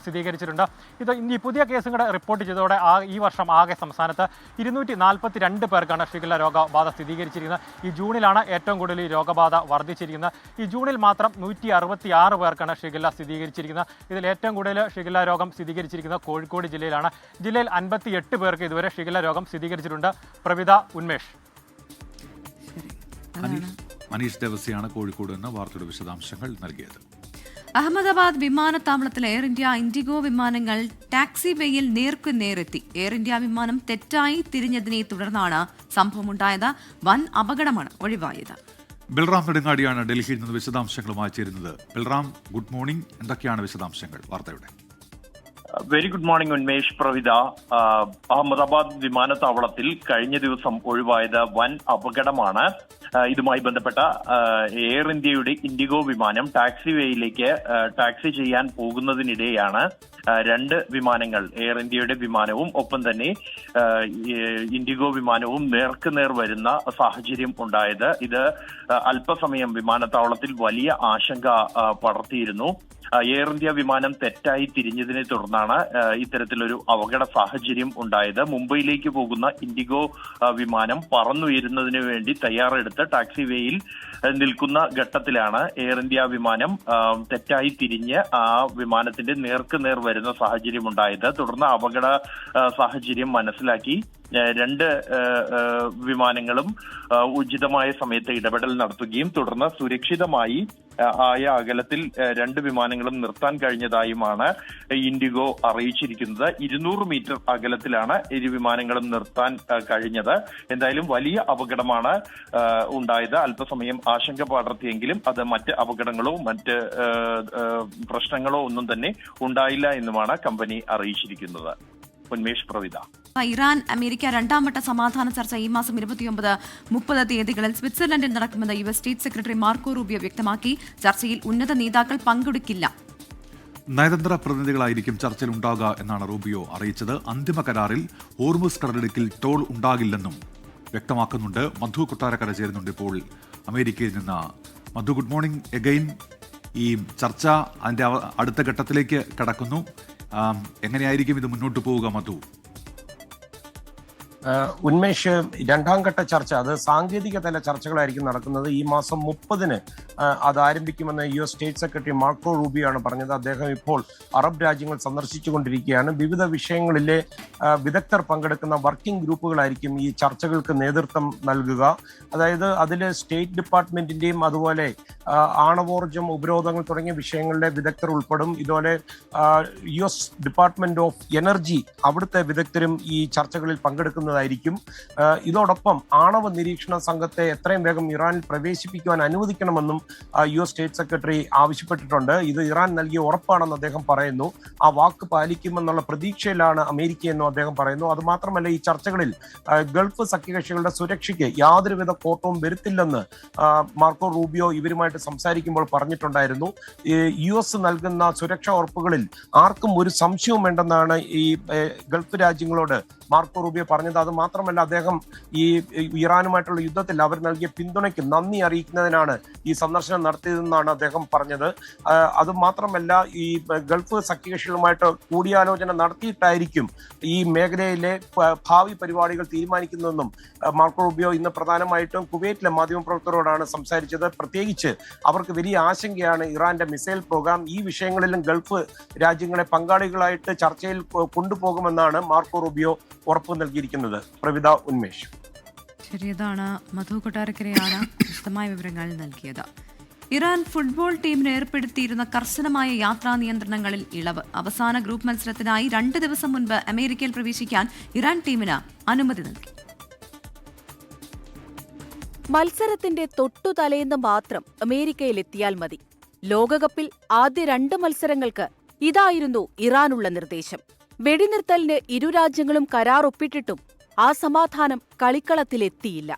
സ്ഥിരീകരിച്ചിട്ടുണ്ട്. ഇത് ഈ പുതിയ കേസുകൾ റിപ്പോർട്ട് ചെയ്തതോടെ ഈ വർഷം ആകെ സംസ്ഥാനത്ത് 242 പേർക്കാണ് ഷിഗല്ല രോഗബാധ സ്ഥിരീകരിച്ചിരിക്കുന്നത്. ഈ ജൂണിലാണ് ഏറ്റവും കൂടുതൽ ഈ രോഗബാധ വർദ്ധിച്ചിരിക്കുന്നത്. ഈ ജൂണിൽ മാത്രം 166 പേർക്കാണ് ഷിഗല്ല സ്ഥിരീകരിച്ചിരിക്കുന്നത്. ഇതിൽ ഏറ്റവും കൂടുതൽ ഷിഗല്ല രോഗം സ്ഥിരീകരിച്ചിരിക്കുന്നത് കോഴിക്കോട് ജില്ലയിലാണ്. ജില്ലയിൽ 58 പേർക്ക് ഇതുവരെ ഷിഗല്ല രോഗം സ്ഥിരീകരിച്ചിട്ടുണ്ട്. പ്രവിത, ഉന്മേഷ്. അനീഷ് ദേവസ്യാണ് കോഴിക്കോട് നിന്ന് വാർത്തയുടെ വിശദാംശങ്ങൾ നൽകിയത്. അഹമ്മദാബാദ് വിമാനത്താവളത്തിൽ എയർ ഇന്ത്യ ഇൻഡിഗോ വിമാനങ്ങൾ ടാക്സി വേയിൽ നേർക്കുനേരെത്തി. എയർ ഇന്ത്യ വിമാനം തെറ്റായി തിരിഞ്ഞതിനെ തുടർന്നാണ് സംഭവമുണ്ടായത്. വൻ അപകടമാണ് ഒഴിവായത്. ബൽറാം നെടുങ്ങാടിയാണ് ഡൽഹിയിൽ നിന്ന് വിശദാംശങ്ങളുമായി ചേരുന്നത്. Balram, good morning. എന്തൊക്കെയാണ് വിശദാംശങ്ങൾ വാർത്തയുടെ? Very good morning Unmesh, Pravitha. Ahmedabad വിമാനത്താവളത്തിൽ കഴിഞ്ഞ ദിവസം ഒഴിവായത് വൻ അപകടമാണ്. ഇതുമായി ബന്ധപ്പെട്ട എയർ ഇന്ത്യയുടെ ഇൻഡിഗോ വിമാനം ടാക്സി വേയിലേക്ക് ടാക്സി ചെയ്യാൻ പോകുന്നതിനിടെയാണ് 2 വിമാനങ്ങൾ, എയർ ഇന്ത്യയുടെ വിമാനവും ഒപ്പം തന്നെ ഇൻഡിഗോ വിമാനവും നേർക്കുനേർ വരുന്ന സാഹചര്യം ഉണ്ടായത്. ഇത് അല്പസമയം വിമാനത്താവളത്തിൽ വലിയ ആശങ്ക പടർത്തിയിരുന്നു. എയർ ഇന്ത്യ വിമാനം തെറ്റായി തിരിഞ്ഞതിനെ തുടർന്നാണ് ഇത്തരത്തിലൊരു അപകട സാഹചര്യം ഉണ്ടായത്. മുംബൈയിലേക്ക് പോകുന്ന ഇൻഡിഗോ വിമാനം പറന്നുയരുന്നതിന് വേണ്ടി തയ്യാറെടുത്ത് ടാക്സി വേയിൽ നിൽക്കുന്ന ഘട്ടത്തിലാണ് എയർ ഇന്ത്യ വിമാനം തെറ്റായി തിരിഞ്ഞ് ആ വിമാനത്തിന്റെ നേർക്കുനേർ വരുന്ന സാഹചര്യം ഉണ്ടായത്. തുടർന്ന് അപകട സാഹചര്യം മനസ്സിലാക്കി 2 വിമാനങ്ങളും ഉചിതമായ സമയത്ത് ഇടപെടൽ നടത്തുകയും തുടർന്ന് സുരക്ഷിതമായി ആയ അകലത്തിൽ 2 വിമാനങ്ങളും നിർത്താൻ കഴിഞ്ഞതായുമാണ് ഇൻഡിഗോ അറിയിച്ചിരിക്കുന്നത്. 200 മീറ്റർ അകലത്തിലാണ് 2 വിമാനങ്ങളും നിർത്താൻ കഴിഞ്ഞത്. എന്തായാലും വലിയ അപകടമാണ് ഉണ്ടായത്. അല്പസമയം ആശങ്ക പടർത്തിയെങ്കിലും അത് മറ്റ് അപകടങ്ങളോ മറ്റ് പ്രശ്നങ്ങളോ ഒന്നും തന്നെ ഉണ്ടായില്ല എന്നുമാണ് കമ്പനി അറിയിച്ചിരിക്കുന്നത്. ഉന്മേഷ്, പ്രവിത. ഇറാൻ അമേരിക്ക 2ാം വട്ട സമാധാന ചർച്ച ഈ മാസം 29-30 തീയതികളിൽ സ്വിറ്റ്സർലൻഡിൽ നടക്കുമെന്ന് US state secretary Marco Rubio വ്യക്തമാക്കി. ചർച്ചയിൽ ഉന്നത നേതാക്കൾ പങ്കെടുക്കില്ല. നയതന്ത്ര പ്രതിനിധികളായിരിക്കും ചർച്ചയിൽ ഉണ്ടാകുക എന്നാണ് റൂബിയോ അറിയിച്ചത്. അന്തിമ കരാറിൽ ഹോർമുസ് കടലിടുക്കിൽ ടോൾ ഉണ്ടാകില്ലെന്നും വ്യക്തമാക്കുന്നുണ്ട്. മധു കൊട്ടാരക്കര ചേരുന്നുണ്ട് ഇപ്പോൾ അമേരിക്കയിൽ നിന്ന്. മധു, ഗുഡ് മോർണിംഗ് എഗെയിൻ. ഈ ചർച്ച അതിന്റെ അടുത്ത ഘട്ടത്തിലേക്ക് കടക്കുന്നു. എങ്ങനെയായിരിക്കും ഇത് മുന്നോട്ട് പോവുക മധു? ഉന്മേഷ്, രണ്ടാം ഘട്ട ചർച്ച അത് സാങ്കേതിക തല ചർച്ചകളായിരിക്കും നടക്കുന്നത്. ഈ മാസം 30-ന് അത് ആരംഭിക്കുമെന്ന് US state secretary Marco Rubio ആണ് പറഞ്ഞത്. അദ്ദേഹം ഇപ്പോൾ അറബ് രാജ്യങ്ങൾ സന്ദർശിച്ചുകൊണ്ടിരിക്കുകയാണ്. വിവിധ വിഷയങ്ങളിലെ വിദഗ്ധർ പങ്കെടുക്കുന്ന വർക്കിംഗ് ഗ്രൂപ്പുകളായിരിക്കും ഈ ചർച്ചകൾക്ക് നേതൃത്വം നൽകുക. അതായത് അതിൽ സ്റ്റേറ്റ് ഡിപ്പാർട്ട്മെന്റിന്റെയും അതുപോലെ ആണവോർജം, ഉപരോധങ്ങൾ തുടങ്ങിയ വിഷയങ്ങളിലെ വിദഗ്ധർ ഉൾപ്പെടും. ഇതുപോലെ US ഡിപ്പാർട്ട്മെന്റ് ഓഫ് എനർജി അവിടുത്തെ വിദഗ്ധരും ഈ ചർച്ചകളിൽ പങ്കെടുക്കുന്നതായിരിക്കും. ഇതോടൊപ്പം ആണവ നിരീക്ഷണ സംഘത്തെ എത്രയും വേഗം ഇറാനിൽ പ്രവേശിപ്പിക്കുവാൻ അനുവദിക്കണമെന്നും US സ്റ്റേറ്റ് സെക്രട്ടറി ആവശ്യപ്പെട്ടിട്ടുണ്ട്. ഇത് ഇറാൻ നൽകിയ ഉറപ്പാണെന്ന് അദ്ദേഹം പറയുന്നു. ആ വാക്ക് പാലിക്കുമെന്നുള്ള പ്രതീക്ഷയിലാണ് അമേരിക്കയെന്നും അദ്ദേഹം പറയുന്നു. അതുമാത്രമല്ല, ഈ ചർച്ചകളിൽ ഗൾഫ് സഖ്യകക്ഷികളുടെ സുരക്ഷയ്ക്ക് യാതൊരുവിധ കോട്ടവും വരുത്തില്ലെന്ന് മാർക്കോ റൂബിയോ ഇവരുമായിട്ട് സംസാരിക്കുമ്പോൾ പറഞ്ഞിട്ടുണ്ടായിരുന്നു. US നൽകുന്ന സുരക്ഷാ ഉറപ്പുകളിൽ ആർക്കും ഒരു സംശയവും വേണ്ടെന്നാണ് ഈ ഗൾഫ് രാജ്യങ്ങളോട് മാർക്കോ റൂബിയോ പറഞ്ഞത്. അത് മാത്രമല്ല, അദ്ദേഹം ഈ ഇറാനുമായിട്ടുള്ള യുദ്ധത്തിൽ അവർ നൽകിയ പിന്തുണയ്ക്ക് നന്ദി അറിയിക്കുന്നതിനാണ് ഈ സന്ദർശനം നടത്തിയതെന്നാണ് അദ്ദേഹം പറഞ്ഞത്. അത് മാത്രമല്ല, ഈ ഗൾഫ് സഖ്യകക്ഷികളുമായിട്ട് കൂടിയാലോചന നടത്തിയിട്ടായിരിക്കും ഈ മേഖലയിലെ ഭാവി പരിപാടികൾ തീരുമാനിക്കുന്നതെന്നും മാർക്കോ റൂബിയോ ഇന്ന് പ്രധാനമായിട്ടും കുവൈറ്റിലെ മാധ്യമപ്രവർത്തകരോടാണ് സംസാരിച്ചത്. പ്രത്യേകിച്ച് അവർക്ക് വലിയ ആശങ്കയാണ് ഇറാന്റെ മിസൈൽ പ്രോഗ്രാം. ഈ വിഷയങ്ങളിലും ഗൾഫ് രാജ്യങ്ങളെ പങ്കാളികളായിട്ട് ചർച്ചയിൽ കൊണ്ടുപോകുമെന്നാണ് മാർക്കോ റൂബിയോ ഉറപ്പ് നൽകിയിരിക്കുന്നത്. പ്രവിത, ഉന്മേഷ്. ശരിയതാണ്. മധു കൊട്ടാരക്കരയാണ് വിശദമായ വിവരങ്ങൾ നൽകിയത്. ഇറാൻ ഫുട്ബോൾ ടീമിന് ഏർപ്പെടുത്തിയിരുന്ന കർശനമായ യാത്രാ നിയന്ത്രണങ്ങളിൽ ഇളവ്. അവസാന ഗ്രൂപ്പ് മത്സരത്തിനായി 2 ദിവസം മുൻപ് അമേരിക്കയിൽ പ്രവേശിക്കാൻ ഇറാൻ ടീമിന് അനുമതി നൽകി. മത്സരത്തിന്റെ തൊട്ടുതലേന്ന് മാത്രം അമേരിക്കയിലെത്തിയാൽ മതി. ലോകകപ്പിൽ ആദ്യ 2 മത്സരങ്ങൾക്ക് ഇതായിരുന്നു ഇറാനുള്ള നിർദ്ദേശം. വെടിനിർത്തലിന് ഇരു രാജ്യങ്ങളും കരാർ ഒപ്പിട്ടിട്ടും ആ സമാധാനം കളിക്കളത്തിലെത്തിയില്ല.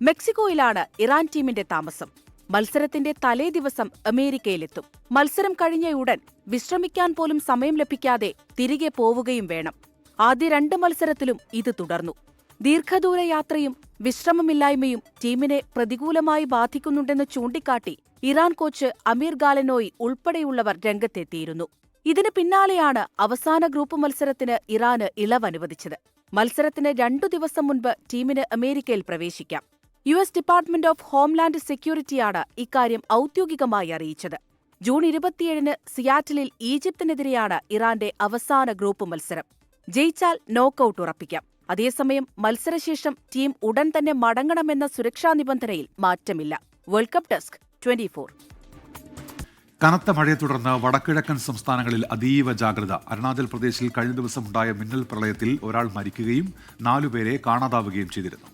മെക്സിക്കോയിലാണ് ഇറാൻ ടീമിന്റെ താമസം. മത്സരത്തിന്റെ തലേ ദിവസം അമേരിക്കയിലെത്തും. മത്സരം കഴിഞ്ഞയുടൻ വിശ്രമിക്കാൻ പോലും സമയം ലഭിക്കാതെ തിരികെ പോവുകയും വേണം. ആദ്യ 2 മത്സരത്തിലും ഇത് തുടർന്നു. ദീർഘദൂര യാത്രയും വിശ്രമമില്ലായ്മയും ടീമിനെ പ്രതികൂലമായി ബാധിക്കുന്നുണ്ടെന്ന് ചൂണ്ടിക്കാട്ടി ഇറാൻ കോച്ച് അമീർ ഗാലനോയി ഉൾപ്പെടെയുള്ളവർ രംഗത്തെത്തിയിരുന്നു. ഇതിന് പിന്നാലെയാണ് അവസാന ഗ്രൂപ്പ് മത്സരത്തിന് ഇറാന് ഇളവ് അനുവദിച്ചത്. മത്സരത്തിന് 2 ദിവസം മുൻപ് ടീമിന് അമേരിക്കയിൽ പ്രവേശിക്കാം. US ഡിപ്പാർട്ട്മെന്റ് ഓഫ് ഹോംലാൻഡ് സെക്യൂരിറ്റിയാണ് ഇക്കാര്യം ഔദ്യോഗികമായി അറിയിച്ചത്. ജൂൺ 27-ന് സിയാറ്റിലിൽ ഈജിപ്തിനെതിരെയാണ് ഇറാന്റെ അവസാന ഗ്രൂപ്പ് മത്സരം. ജയിച്ചാൽ നോക്കൌട്ട് ഉറപ്പിക്കാം. അതേസമയം മത്സരശേഷം ടീം ഉടൻ തന്നെ മടങ്ങണമെന്ന സുരക്ഷാ നിബന്ധനയിൽ മാറ്റമില്ല. World cup desk 24. കനത്ത മഴയെ തുടർന്ന് വടക്കിഴക്കൻ സംസ്ഥാനങ്ങളിൽ അതീവ ജാഗ്രത. അരുണാചൽ പ്രദേശിൽ കഴിഞ്ഞ ദിവസം ഉണ്ടായ മിന്നൽ പ്രളയത്തിൽ ഒരാൾ മരിക്കുകയും 4 പേരെ കാണാതാവുകയും ചെയ്തിരുന്നു.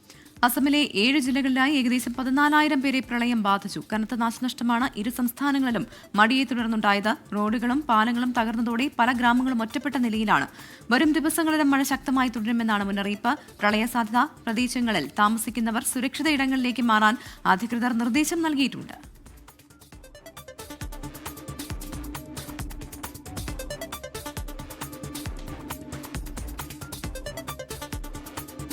അസമിലെ 7 ജില്ലകളിലായി ഏകദേശം 14,000 പേരെ പ്രളയം ബാധിച്ചു. കനത്ത നാശനഷ്ടമാണ് ഇരു സംസ്ഥാനങ്ങളിലും മഴയെ തുടർന്നുണ്ടായത്. റോഡുകളും പാലങ്ങളും തകർന്നതോടെ പല ഗ്രാമങ്ങളും ഒറ്റപ്പെട്ട നിലയിലാണ്. വരും ദിവസങ്ങളിലും മഴ ശക്തമായി തുടരുമെന്നാണ് മുന്നറിയിപ്പ്. പ്രളയ സാധ്യതാ പ്രദേശങ്ങളിൽ താമസിക്കുന്നവർ സുരക്ഷിത ഇടങ്ങളിലേക്ക് മാറാൻ അധികൃതർ നിർദ്ദേശം നൽകിയിട്ടുണ്ട്.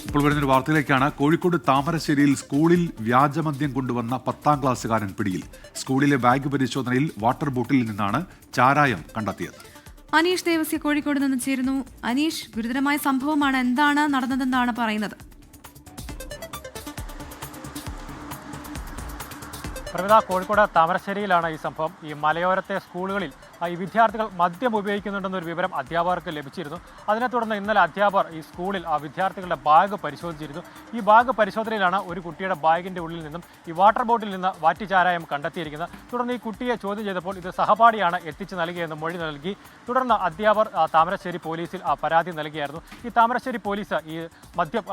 ഇപ്പോൾ വരുന്നൊരു വാർത്തയിലേക്കാണ്. കോഴിക്കോട് താമരശ്ശേരിയിൽ സ്കൂളിൽ വ്യാജമദ്യം കൊണ്ടുവന്ന 10ാം ക്ലാസ്സുകാരൻ പിടിയിൽ. സ്കൂളിലെ ബാഗ് പരിശോധനയിൽ വാട്ടർ ബോട്ടിലിൽ നിന്നാണ് ചാരായം കണ്ടെത്തിയത്. അനീഷ് ദേവസ്യ കോഴിക്കോട് നിന്ന് ചേരുന്നു. അനീഷ്, ഗുരുതരമായ സംഭവമാണ്. എന്താണ് നടന്നതെന്നാണ് പറയുന്നത്? പ്രവിത, കോഴിക്കോട് താമരശ്ശേരിയിലാണ് ഈ സംഭവം. ഈ മലയോരത്തെ സ്കൂളുകളിൽ ഈ വിദ്യാർത്ഥികൾ മദ്യം ഉപയോഗിക്കുന്നുണ്ടെന്നൊരു വിവരം അധ്യാപകർക്ക് ലഭിച്ചിരുന്നു. അതിനെ തുടർന്ന് ഇന്നലെ അധ്യാപകർ ഈ സ്കൂളിൽ ആ വിദ്യാർത്ഥികളുടെ ബാഗ് പരിശോധിച്ചിരുന്നു. ഈ ബാഗ് പരിശോധനയിലാണ് ഒരു കുട്ടിയുടെ ബാഗിൻ്റെ ഉള്ളിൽ നിന്നും ഈ വാട്ടർ ബോട്ടിൽ നിന്ന് വാറ്റുചാരായം കണ്ടെത്തിയിരിക്കുന്നത്. തുടർന്ന് ഈ കുട്ടിയെ ചോദ്യം ചെയ്തപ്പോൾ ഇത് സഹപാഠിയാണ് എത്തിച്ചു നൽകിയെന്ന് മൊഴി നൽകി. തുടർന്ന് അധ്യാപകർ താമരശ്ശേരി പോലീസിൽ പരാതി നൽകിയായിരുന്നു. ഈ താമരശ്ശേരി പോലീസ് ഈ മദ്യം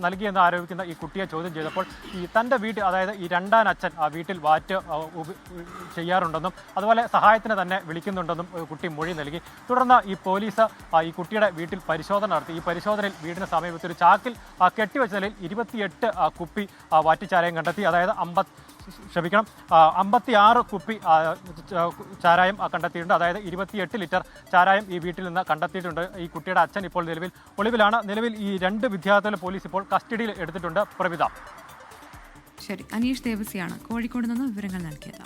നൽകിയെന്ന് ആരോപിക്കുന്ന ഈ കുട്ടിയെ ചോദ്യം ചെയ്തപ്പോൾ ഈ തൻ്റെ വീട്ടിൽ, അതായത് ഈ രണ്ടാൻ അച്ഛൻ വീട്ടിൽ വാറ്റ് ചെയ്യാറുണ്ടെന്നും അതുപോലെ സഹായത്തിന് തന്നെ വിളിക്കുന്നുണ്ടെന്നും കുട്ടി മൊഴി നൽകി. തുടർന്ന് ഈ പോലീസ് ഈ കുട്ടിയുടെ വീട്ടിൽ പരിശോധന നടത്തി. ഈ പരിശോധനയിൽ വീടിന് സമീപത്ത് ഒരു ചാക്കിൽ കെട്ടിവെച്ച നിലയിൽ 28 കുപ്പി വാറ്റുചാരായം കണ്ടെത്തി. അതായത് 56 കുപ്പി ചാരായം കണ്ടെത്തിയിട്ടുണ്ട്. അതായത് 28 ലിറ്റർ ചാരായം ഈ വീട്ടിൽ നിന്ന് കണ്ടെത്തിയിട്ടുണ്ട്. ഈ കുട്ടിയുടെ അച്ഛൻ ഇപ്പോൾ നിലവിൽ ഒളിവിലാണ്. നിലവിൽ ഈ 2 വിദ്യാർത്ഥികളെ പോലീസ് ഇപ്പോൾ കസ്റ്റഡിയിൽ എടുത്തിട്ടുണ്ട്. പ്രവിത. ശരി, അനീഷ് ദേവസ്യാണ് കോഴിക്കോട് നിന്ന് വിവരങ്ങൾ നൽകിയത്.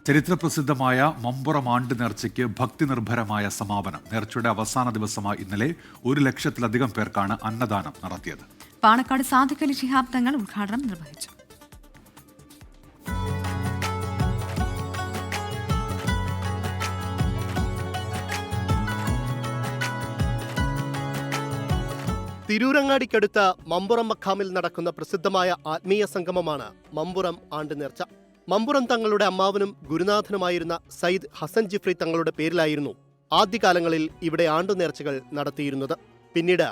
ചരിത്രപ്രസിദ്ധമായ മമ്പുറം ആണ്ട് നേർച്ചയ്ക്ക് ഭക്തിനിർഭരമായ സമാപനം. നേർച്ചയുടെ അവസാന ദിവസമായ ഇന്നലെ 1,00,000-ലധികം പേർക്കാണ് അന്നദാനം നടത്തിയത്. പാണക്കാട് സാദിഖ് അലി ശിഹാബ് തങ്ങൾ ഉദ്ഘാടനം നിർവഹിച്ചു. തിരൂരങ്ങാടിക്കടുത്ത മമ്പുറം മഖാമിൽ നടക്കുന്ന പ്രസിദ്ധമായ ആത്മീയ സംഗമമാണ് മമ്പുറം ആണ്ട് നേർച്ച. മമ്പുറം തങ്ങളുടെ അമ്മാവനും ഗുരുനാഥനുമായിരുന്ന സയ്യിദ് ഹസൻ ജിഫ്രി തങ്ങളുടെ പേരിലായിരുന്നു ആദ്യകാലങ്ങളിൽ ഇവിടെ ആണ്ടുനേർച്ചകൾ നടത്തിയിരുന്നത്. പിന്നീട്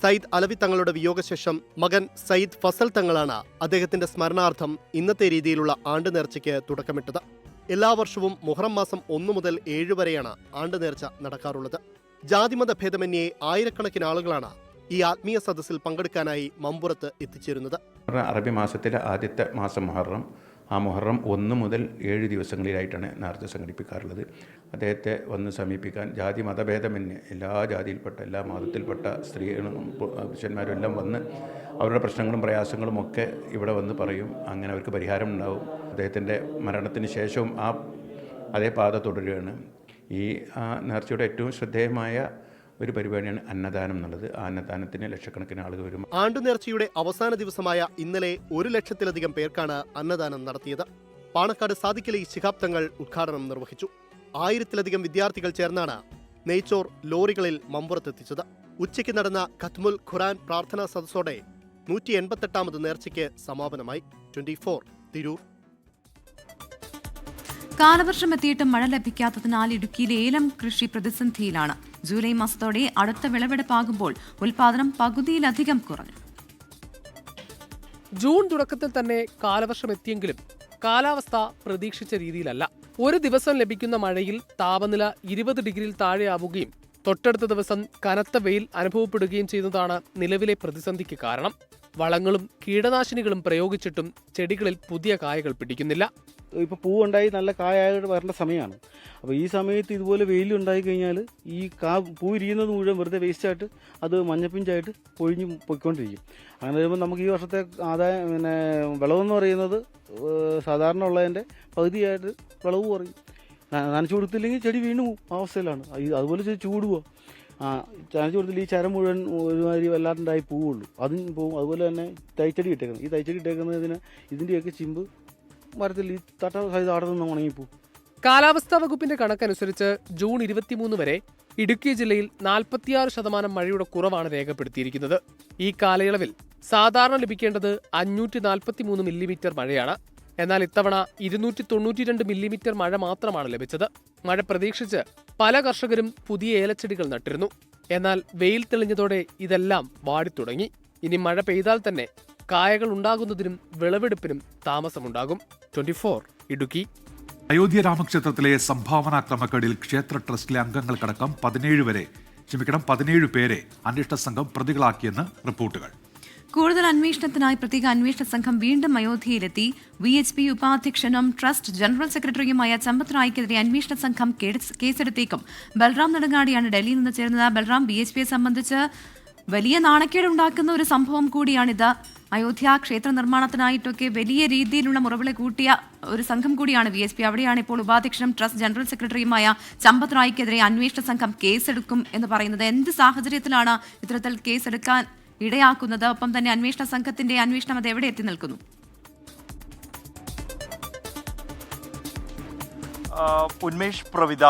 സയ്യിദ് അലവി തങ്ങളുടെ വിയോഗശേഷം മകൻ സയ്യിദ് ഫസൽ തങ്ങളാണ് അദ്ദേഹത്തിന്റെ സ്മരണാർത്ഥം ഇന്നത്തെ രീതിയിലുള്ള ആണ്ടുനേർച്ചയ്ക്ക് തുടക്കമിട്ടത്. എല്ലാ വർഷവും മുഹറം മാസം 1 മുതൽ 7 വരെയാണ് ആണ്ടുനേർച്ച നടക്കാറുള്ളത്. ജാതിമത ഭേദമന്യേ ആയിരക്കണക്കിന് ആളുകളാണ് ഈ ആത്മീയ സദസ്സിൽ പങ്കെടുക്കാനായി മമ്പുറത്ത് എത്തിച്ചേരുന്നത്. അറബി മാസത്തിലെ ആദ്യത്തെ മാസം മുഹറം. ആ മുഹറം 1 മുതൽ 7 ദിവസങ്ങളിലായിട്ടാണ് നേർച്ച സംഘടിപ്പിക്കാറുള്ളത്. അദ്ദേഹത്തെ വന്ന് സമീപിക്കാൻ ജാതി മതഭേദമന്യേ എല്ലാ ജാതിയിൽപ്പെട്ട എല്ലാ മതത്തിൽപ്പെട്ട സ്ത്രീകളും പുരുഷന്മാരും എല്ലാം വന്ന് അവരുടെ പ്രശ്നങ്ങളും പ്രയാസങ്ങളും ഒക്കെ ഇവിടെ വന്ന് പറയും. അങ്ങനെ അവർക്ക് പരിഹാരം ഉണ്ടാവും. അദ്ദേഹത്തിൻ്റെ മരണത്തിന് ശേഷവും അതേ പാത തുടരുകയാണ്. ഈ നേർച്ചയുടെ ഏറ്റവും ശ്രദ്ധേയമായ ഒരു പരിപാടിയാണ് അന്നദാനം എന്നുള്ളത്. ആ അന്നദാനത്തിന് ലക്ഷക്കണക്കിന് ആളുകൾ വരും. ആണ്ടുനേർച്ചയുടെ അവസാന ദിവസമായ ഇന്നലെ 1,00,000-ലധികം പേർക്കാണ് അന്നദാനം നടത്തിയത്. പാണക്കാട് സാദിഖ് അലി ശിഹാബ് തങ്ങൾ ഉദ്ഘാടനം നിർവഹിച്ചു. 1000-ലധികം വിദ്യാർത്ഥികൾ ചേർന്നാണ് നെയ്ച്ചോർ ലോറികളിൽ മമ്പുറത്തെത്തിച്ചത്. ഉച്ചയ്ക്ക് നടന്ന ഖത്മുൽ ഖുർആൻ പ്രാർത്ഥനാ സദസ്സോടെ 188ാമത് നേർച്ചയ്ക്ക് സമാപനമായി. 24 തിരൂർ. കാലവർഷം എത്തിയിട്ടും മഴ ലഭിക്കാത്തതിനാൽ ഇടുക്കിയിലെ ഏലം കൃഷി പ്രതിസന്ധിയിലാണ്. ജൂലൈ മാസത്തോടെ അടുത്ത വിളവെടുപ്പാകുമ്പോൾ ഉൽപാദനം പകുതിയിലധികം കുറഞ്ഞു. ജൂൺ തുടക്കത്തിൽ തന്നെ കാലവർഷം എത്തിയെങ്കിലും കാലാവസ്ഥ പ്രതീക്ഷിച്ച രീതിയിലല്ല. ഒരു ദിവസം ലഭിക്കുന്ന മഴയിൽ താപനില 20 ഡിഗ്രിയിൽ താഴെയാവുകയും തൊട്ടടുത്ത ദിവസം കനത്ത വെയിൽ അനുഭവപ്പെടുകയും ചെയ്യുന്നതാണ് നിലവിലെ പ്രതിസന്ധിക്ക് കാരണം. വളങ്ങളും കീടനാശിനികളും പ്രയോഗിച്ചിട്ടും ചെടികളിൽ പുതിയ കായകൾ പിടിക്കുന്നില്ല. ഇപ്പോൾ പൂവുണ്ടായി നല്ല കായായിട്ട് വരേണ്ട സമയമാണ്. അപ്പോൾ ഈ സമയത്ത് ഇതുപോലെ വെയിലുണ്ടായി കഴിഞ്ഞാൽ ഈ പൂ ഇരിക്കുന്നത് മുഴുവൻ വെറുതെ വേസ്റ്റായിട്ട് അത് മഞ്ഞപ്പിഞ്ചായിട്ട് പൊഴിഞ്ഞ് പൊയ്ക്കൊണ്ടിരിക്കും. അങ്ങനെ വരുമ്പോൾ നമുക്ക് ഈ വർഷത്തെ ആദായം വിളവെന്ന് പറയുന്നത് സാധാരണ ഉള്ളതിൻ്റെ പകുതിയായിട്ട് വിളവ് കുറയും. നനച്ചു കൊടുത്തില്ലെങ്കിൽ ചെടി വീണു അവസ്ഥയിലാണ്. അതുപോലെ ചൂട് പോവാം. നനച്ചു കൊടുത്തില്ല ഈ ചരം മുഴുവൻ ഒരുമാതിരി വല്ലാണ്ടായി പോവുള്ളൂ, അതും പോവും. അതുപോലെ തന്നെ തൈച്ചെടി ഇട്ടേക്കുന്നത്, ഈ തൈച്ചെടി ഇട്ടേക്കുന്നതിന് ഇതിൻ്റെയൊക്കെ ചിമ്പ് മരത്തിൽ ഈ തട്ട സൈസ് അവിടെ നിന്ന് ഉണങ്ങിപ്പോ. കാലാവസ്ഥാ വകുപ്പിന്റെ കണക്കനുസരിച്ച് ജൂൺ 23 വരെ ഇടുക്കി ജില്ലയിൽ 46% മഴയുടെ കുറവാണ് രേഖപ്പെടുത്തിയിരിക്കുന്നത്. ഈ കാലയളവിൽ സാധാരണ ലഭിക്കേണ്ടത് 543 മില്ലിമീറ്റർ മഴയാണ്. എന്നാൽ ഇത്തവണ 292 മില്ലിമീറ്റർ മഴ മാത്രമാണ് ലഭിച്ചത്. മഴ പ്രതീക്ഷിച്ച് പല കർഷകരും പുതിയ ഏലച്ചെടികൾ നട്ടിരുന്നു. എന്നാൽ വെയിൽ തെളിഞ്ഞതോടെ ഇതെല്ലാം വാടിത്തുടങ്ങി. ഇനി മഴ പെയ്താൽ തന്നെ കായകൾ ഉണ്ടാകുന്നതിനും വിളവെടുപ്പിനും താമസമുണ്ടാകും. 24 ഇടുക്കി. അയോധ്യ രാമക്ഷേത്രത്തിലെ സംഭാവനാ ക്രമക്കേടിൽ ക്ഷേത്ര ട്രസ്റ്റിലെ അംഗങ്ങൾക്കടക്കം 17 പേരെ അന്വേഷണ സംഘം പ്രതികളാക്കിയെന്ന് റിപ്പോർട്ടുകൾ. കൂടുതൽ അന്വേഷണത്തിനായി പ്രത്യേക അന്വേഷണ സംഘം വീണ്ടും അയോധ്യയിലെത്തി. VHP ഉപാധ്യക്ഷനും ട്രസ്റ്റ് ജനറൽ സെക്രട്ടറിയുമായ ചമ്പത് റായിക്കെതിരെ അന്വേഷണ സംഘം കേസെടുത്തേക്കും. ബൽറാം നെടുങ്ങാടിയാണ് ഡൽഹിയിൽ നിന്ന് ചേർന്നത്. ബൽറാം, BHPയെ സംബന്ധിച്ച് വലിയ നാണക്കേടുണ്ടാക്കുന്ന ഒരു സംഭവം കൂടിയാണിത്. അയോധ്യ ക്ഷേത്ര നിർമ്മാണത്തിനായിട്ടൊക്കെ വലിയ രീതിയിലുള്ള മുറവിളി കൂട്ടിയ ഒരു സംഘം കൂടിയാണ് VHP. അവിടെയാണ് ഇപ്പോൾ ഉപാധ്യക്ഷനും ട്രസ്റ്റ് ജനറൽ സെക്രട്ടറിയുമായ ചമ്പത് റായിക്കെതിരെ അന്വേഷണ സംഘം കേസെടുക്കും എന്ന് പറയുന്നത്. എന്ത് സാഹചര്യത്തിലാണ് ഇത്തരത്തിൽ കേസെടുക്കാൻ ഇടയാക്കുന്നത്? ഒപ്പം തന്നെ അന്വേഷണ സംഘത്തിന്റെ അന്വേഷണം അത് എവിടെ എത്തി നിൽക്കുന്നു? ഉന്മേഷ്, പ്രവിത,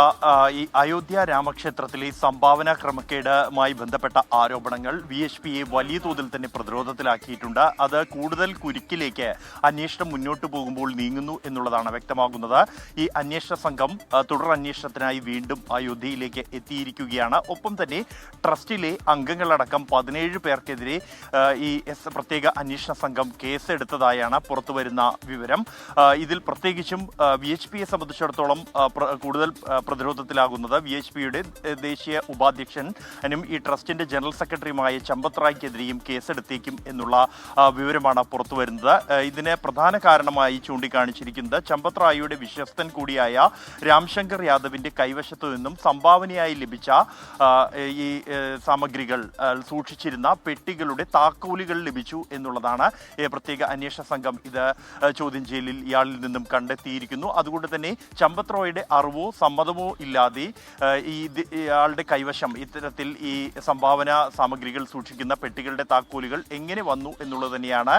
ഈ അയോധ്യ രാമക്ഷേത്രത്തിലെ സംഭാവന ക്രമക്കേടുമായി ബന്ധപ്പെട്ട ആരോപണങ്ങൾ VHPയെ വലിയ തോതിൽ തന്നെ പ്രതിരോധത്തിലാക്കിയിട്ടുണ്ട്. അത് കൂടുതൽ കുരുക്കിലേക്ക് അന്വേഷണം മുന്നോട്ട് പോകുമ്പോൾ നീങ്ങുന്നു എന്നുള്ളതാണ് വ്യക്തമാകുന്നത്. ഈ അന്വേഷണ സംഘം തുടർ അന്വേഷണത്തിനായി വീണ്ടും അയോധ്യയിലേക്ക് എത്തിയിരിക്കുകയാണ്. ഒപ്പം തന്നെ ട്രസ്റ്റിലെ അംഗങ്ങളടക്കം 17 പേർക്കെതിരെ ഈ പ്രത്യേക അന്വേഷണ സംഘം കേസെടുത്തതായാണ് പുറത്തുവരുന്ന വിവരം. ഇതിൽ പ്രത്യേകിച്ചും VHPയെ സംബന്ധിച്ചിടത്തോളം കൂടുതൽ പ്രതിരോധത്തിലാകുന്നത് VHPയുടെ ദേശീയ ഉപാധ്യക്ഷനും ഈ ട്രസ്റ്റിന്റെ ജനറൽ സെക്രട്ടറിയുമായ ചമ്പത് റായ്ക്കെതിരെയും കേസെടുത്തേക്കും എന്നുള്ള വിവരമാണ് പുറത്തുവരുന്നത്. ഇതിന് പ്രധാന കാരണമായി ചൂണ്ടിക്കാണിച്ചിരിക്കുന്നത് ചമ്പത് റായിയുടെ വിശ്വസ്തൻ കൂടിയായ രാംശങ്കർ യാദവിന്റെ കൈവശത്തു നിന്നും സംഭാവനയായി ലഭിച്ച ഈ സാമഗ്രികൾ സൂക്ഷിച്ചിരുന്ന പെട്ടികളുടെ താക്കോലുകൾ ലഭിച്ചു എന്നുള്ളതാണ്. പ്രത്യേക അന്വേഷണ സംഘം ഇത് ചോദ്യം ചെയ്യലിൽ ഇയാളിൽ നിന്നും കണ്ടെത്തിയിരിക്കുന്നു. അതുകൊണ്ട് തന്നെ ചമ്പത് റോയുടെ അറിവോ സമ്മതമോ ഇല്ലാതെ ഇയാളുടെ കൈവശം ഇത്തരത്തിൽ ഈ സംഭാവന സാമഗ്രികൾ സൂക്ഷിക്കുന്ന പെട്ടികളുടെ താക്കോലുകൾ എങ്ങനെ വന്നു എന്നുള്ളത് തന്നെയാണ്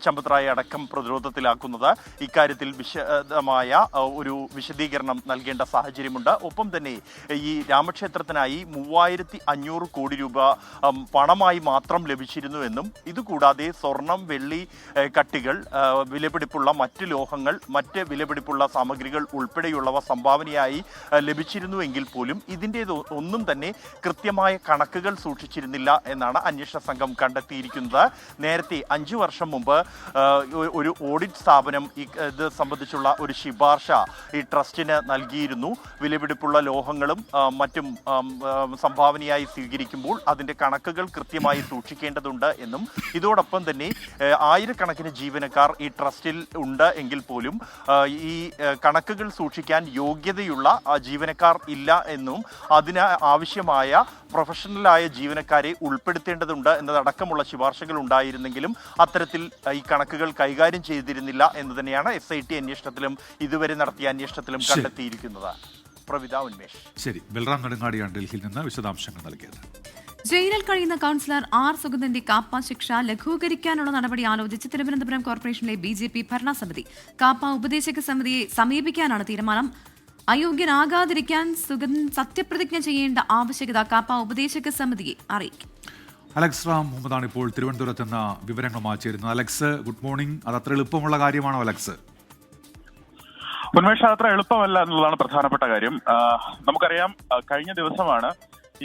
ചമ്പത് റായി അടക്കം പ്രതിരോധത്തിലാക്കുന്നത്. ഇക്കാര്യത്തിൽ വിശദമായ ഒരു വിശദീകരണം നൽകേണ്ട സാഹചര്യമുണ്ട്. ഒപ്പം തന്നെ ഈ രാമക്ഷേത്രത്തിനായി 3500 കോടി രൂപ പണമായി മാത്രം ലഭിച്ചിരുന്നുവെന്നും ഇതുകൂടാതെ സ്വർണം, വെള്ളി കട്ടികൾ, വിലപിടിപ്പുള്ള മറ്റ് ലോഹങ്ങൾ, മറ്റ് വിലപിടിപ്പുള്ള സാമഗ്രികൾ ഉൾപ്പെടെയുള്ളവ സംഭാവനയായി ലഭിച്ചിരുന്നുവെങ്കിൽ പോലും ഇതിൻ്റെ ഒന്നും തന്നെ കൃത്യമായ കണക്കുകൾ സൂക്ഷിച്ചിരുന്നില്ല എന്നാണ് അന്വേഷണ സംഘം കണ്ടെത്തിയിരിക്കുന്നത്. നേരത്തെ 5 വർഷം മുമ്പ് ഒരു ഓഡിറ്റ് സ്ഥാപനം ഇത് സംബന്ധിച്ചുള്ള ഒരു ശുപാർശ ഈ ട്രസ്റ്റിന് നൽകിയിരുന്നു. വിലപിടിപ്പുള്ള ലോഹങ്ങളും മറ്റും സംഭാവനയായി സ്വീകരിക്കുമ്പോൾ അതിൻ്റെ കണക്കുകൾ കൃത്യമായി സൂക്ഷിക്കേണ്ടതുണ്ട് എന്നും ഇതോടൊപ്പം തന്നെ ആയിരക്കണക്കിന് ജീവനക്കാർ ഈ ട്രസ്റ്റിൽ ഉണ്ട് എങ്കിൽ പോലും ഈ കണക്കുകൾ സൂക്ഷിക്കാൻ യോഗ്യതയുള്ള ജീവനക്കാർ ഇല്ല എന്നും അതിന് ആവശ്യമായ പ്രൊഫഷണലായ ജീവനക്കാരെ ഉൾപ്പെടുത്തേണ്ടതുണ്ട് എന്നതടക്കമുള്ള ശുപാർശകൾ ഉണ്ടായിരുന്നെങ്കിലും അത്തരത്തിൽ ഈ കണക്കുകൾ കൈകാര്യം ചെയ്തിരുന്നില്ല എന്ന് തന്നെയാണ് SIT അന്വേഷണത്തിലും ഇതുവരെ നടത്തിയ അന്വേഷണത്തിലും കണ്ടെത്തിയിരിക്കുന്നത്. പ്രവിത, ഉന്മേഷ്. ശരി, ബൽറാം നെടുങ്ങാടിയാണ് ഡൽഹിയിൽ നിന്ന് വിശദാംശങ്ങൾ നൽകിയത്. ജയിലിൽ കഴിയുന്ന കൗൺസിലർ R. സുഗതന്റെ കാപ്പ ശിക്ഷ ലഘൂകരിക്കാനുള്ള നടപടി ആലോചിച്ച് തിരുവനന്തപുരം കോർപ്പറേഷനിലെ BJP ഭരണസമിതി കാപ്പ ഉപദേശക സമിതിയെ സമീപിക്കാനാണ് തീരുമാനം. അയോഗ്യനാകാതിരിക്കാൻ സുഗതൻ സത്യപ്രതിജ്ഞ ചെയ്യേണ്ട ആവശ്യകത കാപ്പ ഉപദേശക സമിതിയെ അറിയിക്കും. അലക്സ് റാം മുഹമ്മദാണ് ഇപ്പോൾ തിരുവനന്തപുരത്ത് നിന്ന് വിവരങ്ങളുമായി ചേരുന്നത്. Alex, good morning. അത് അത്ര എളുപ്പമുള്ള കാര്യമാണോ അലക്സ്? ഉന്മേഷ്, അത്ര എളുപ്പമല്ല എന്നുള്ളതാണ് പ്രധാനപ്പെട്ട കാര്യം. നമുക്കറിയാം, കഴിഞ്ഞ ദിവസമാണ്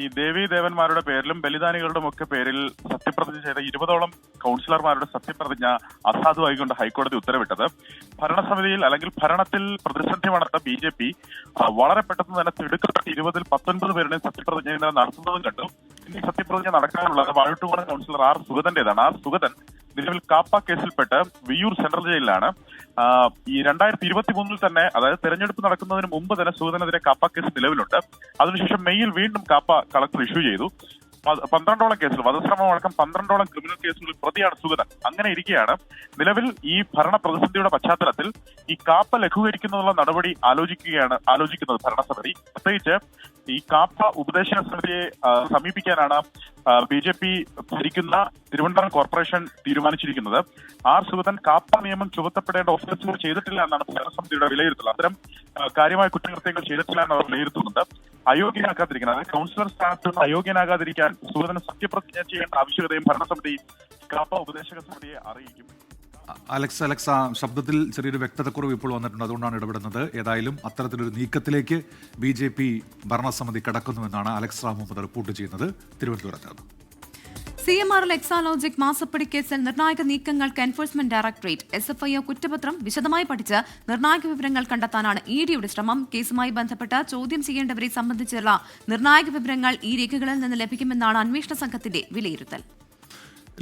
ഈ ദേവീ ദേവന്മാരുടെ പേരിലും ബലിദാനികളുടെ ഒക്കെ പേരിൽ സത്യപ്രതിജ്ഞ ചെയ്ത 20ഓളം കൗൺസിലർമാരുടെ സത്യപ്രതിജ്ഞ അസാധുവായിക്കൊണ്ട് ഹൈക്കോടതി ഉത്തരവിട്ടത്. ഭരണസമിതിയിൽ അല്ലെങ്കിൽ ഭരണത്തിൽ പ്രതിസന്ധി വളർത്ത BJP വളരെ പെട്ടെന്ന് തന്നെ തിടുക്കപ്പെട്ട് 20ൽ 19 പേരുടെയും സത്യപ്രതിജ്ഞ ഇന്നലെ നടത്തുന്നതും കണ്ടു. ഇനി സത്യപ്രതിജ്ഞ നടക്കാനുള്ളത് വാഴൂട്ടുകോണം കൗൺസിലർ R. സുഗതന്റേതാണ്. R. സുഗതൻ നിലവിൽ കാപ്പ കേസിൽപ്പെട്ട് വിയ്യൂർ സെൻട്രൽ ജയിലിലാണ്. ഈ 2023 തന്നെ, അതായത് തെരഞ്ഞെടുപ്പ് നടക്കുന്നതിന് മുമ്പ് തന്നെ സുഗതനെതിരെ കാപ്പ കേസ് നിലവിലുണ്ട്. അതിനുശേഷം മെയ്യിൽ വീണ്ടും കാപ്പ കളക്ടർ ഇഷ്യൂ ചെയ്തു. 12ഓളം കേസുകൾ, വധശ്രമം അടക്കം 12ഓളം ക്രിമിനൽ കേസുകളിൽ പ്രതിയാണ് സുഗതൻ. അങ്ങനെ ഇരിക്കെയാണ് നിലവിൽ ഈ ഭരണ പ്രതിസന്ധിയുടെ പശ്ചാത്തലത്തിൽ ഈ കാപ്പ ലഘൂകരിക്കുന്നതിനുള്ള നടപടി ആലോചിക്കുന്നത് ഭരണസമിതി. പ്രത്യേകിച്ച് ഈ കാപ്പ ഉപദേശക സമിതിയെ സമീപിക്കാനാണ് BJP ഭരിക്കുന്ന തിരുവനന്തപുരം കോർപ്പറേഷൻ തീരുമാനിച്ചിരിക്കുന്നത്. R. സുഗതൻ കാപ്പ നിയമം ചുമത്തപ്പെടേണ്ട ഓഫൻസുകൾ ചെയ്തിട്ടില്ല എന്നാണ് ഭരണസമിതിയുടെ വിലയിരുത്തൽ. അത്തരം കാര്യമായ കുറ്റകൃത്യങ്ങൾ ചെയ്തിട്ടില്ല എന്ന് അവർ വിലയിരുത്തുന്നുണ്ട്. അയോഗ്യനാക്കാതിരിക്കാൻ, അതായത് കൗൺസിലർ സ്ഥാനത്ത് നിന്ന് അയോഗ്യനാകാതിരിക്കാൻ സുഗതന് സത്യപ്രതിജ്ഞ ചെയ്യേണ്ട ആവശ്യകതയും ഭരണസമിതി കാപ്പ ഉപദേശക സമിതിയെ അറിയിക്കും. അലക്സ്, ശബ്ദത്തിൽ ചെറിയൊരു വ്യക്തതക്കുറവ് ഇപ്പോൾ വന്നിട്ടുണ്ട്, അതുകൊണ്ടാണ് ഇടപെടുന്നത്. ഏതായാലും അത്തരത്തിലൊരു നീക്കത്തിലേക്ക് BJP ഭരണസമിതി കടക്കുന്നുവെന്നാണ് അലക്സ് റാം മുഹമ്മദ് റിപ്പോർട്ട് ചെയ്യുന്നത് തിരുവനന്തപുരത്ത്. CMRL എക്സാലോജിക് മാസപ്പടി കേസിൽ നിർണായക നീക്കങ്ങൾക്ക് എൻഫോഴ്സ്മെന്റ് ഡയറക്ടറേറ്റ്. SFIO കുറ്റപത്രം വിശദമായി പഠിച്ച് നിർണായക വിവരങ്ങൾ കണ്ടെത്താനാണ് EDയുടെ ശ്രമം. കേസുമായി ബന്ധപ്പെട്ട് ചോദ്യം ചെയ്യേണ്ടവരെ സംബന്ധിച്ചുള്ള നിർണായക വിവരങ്ങൾ ഈ രേഖകളിൽ നിന്ന് ലഭിക്കുമെന്നാണ് അന്വേഷണ സംഘത്തിന്റെ വിലയിരുത്തൽ.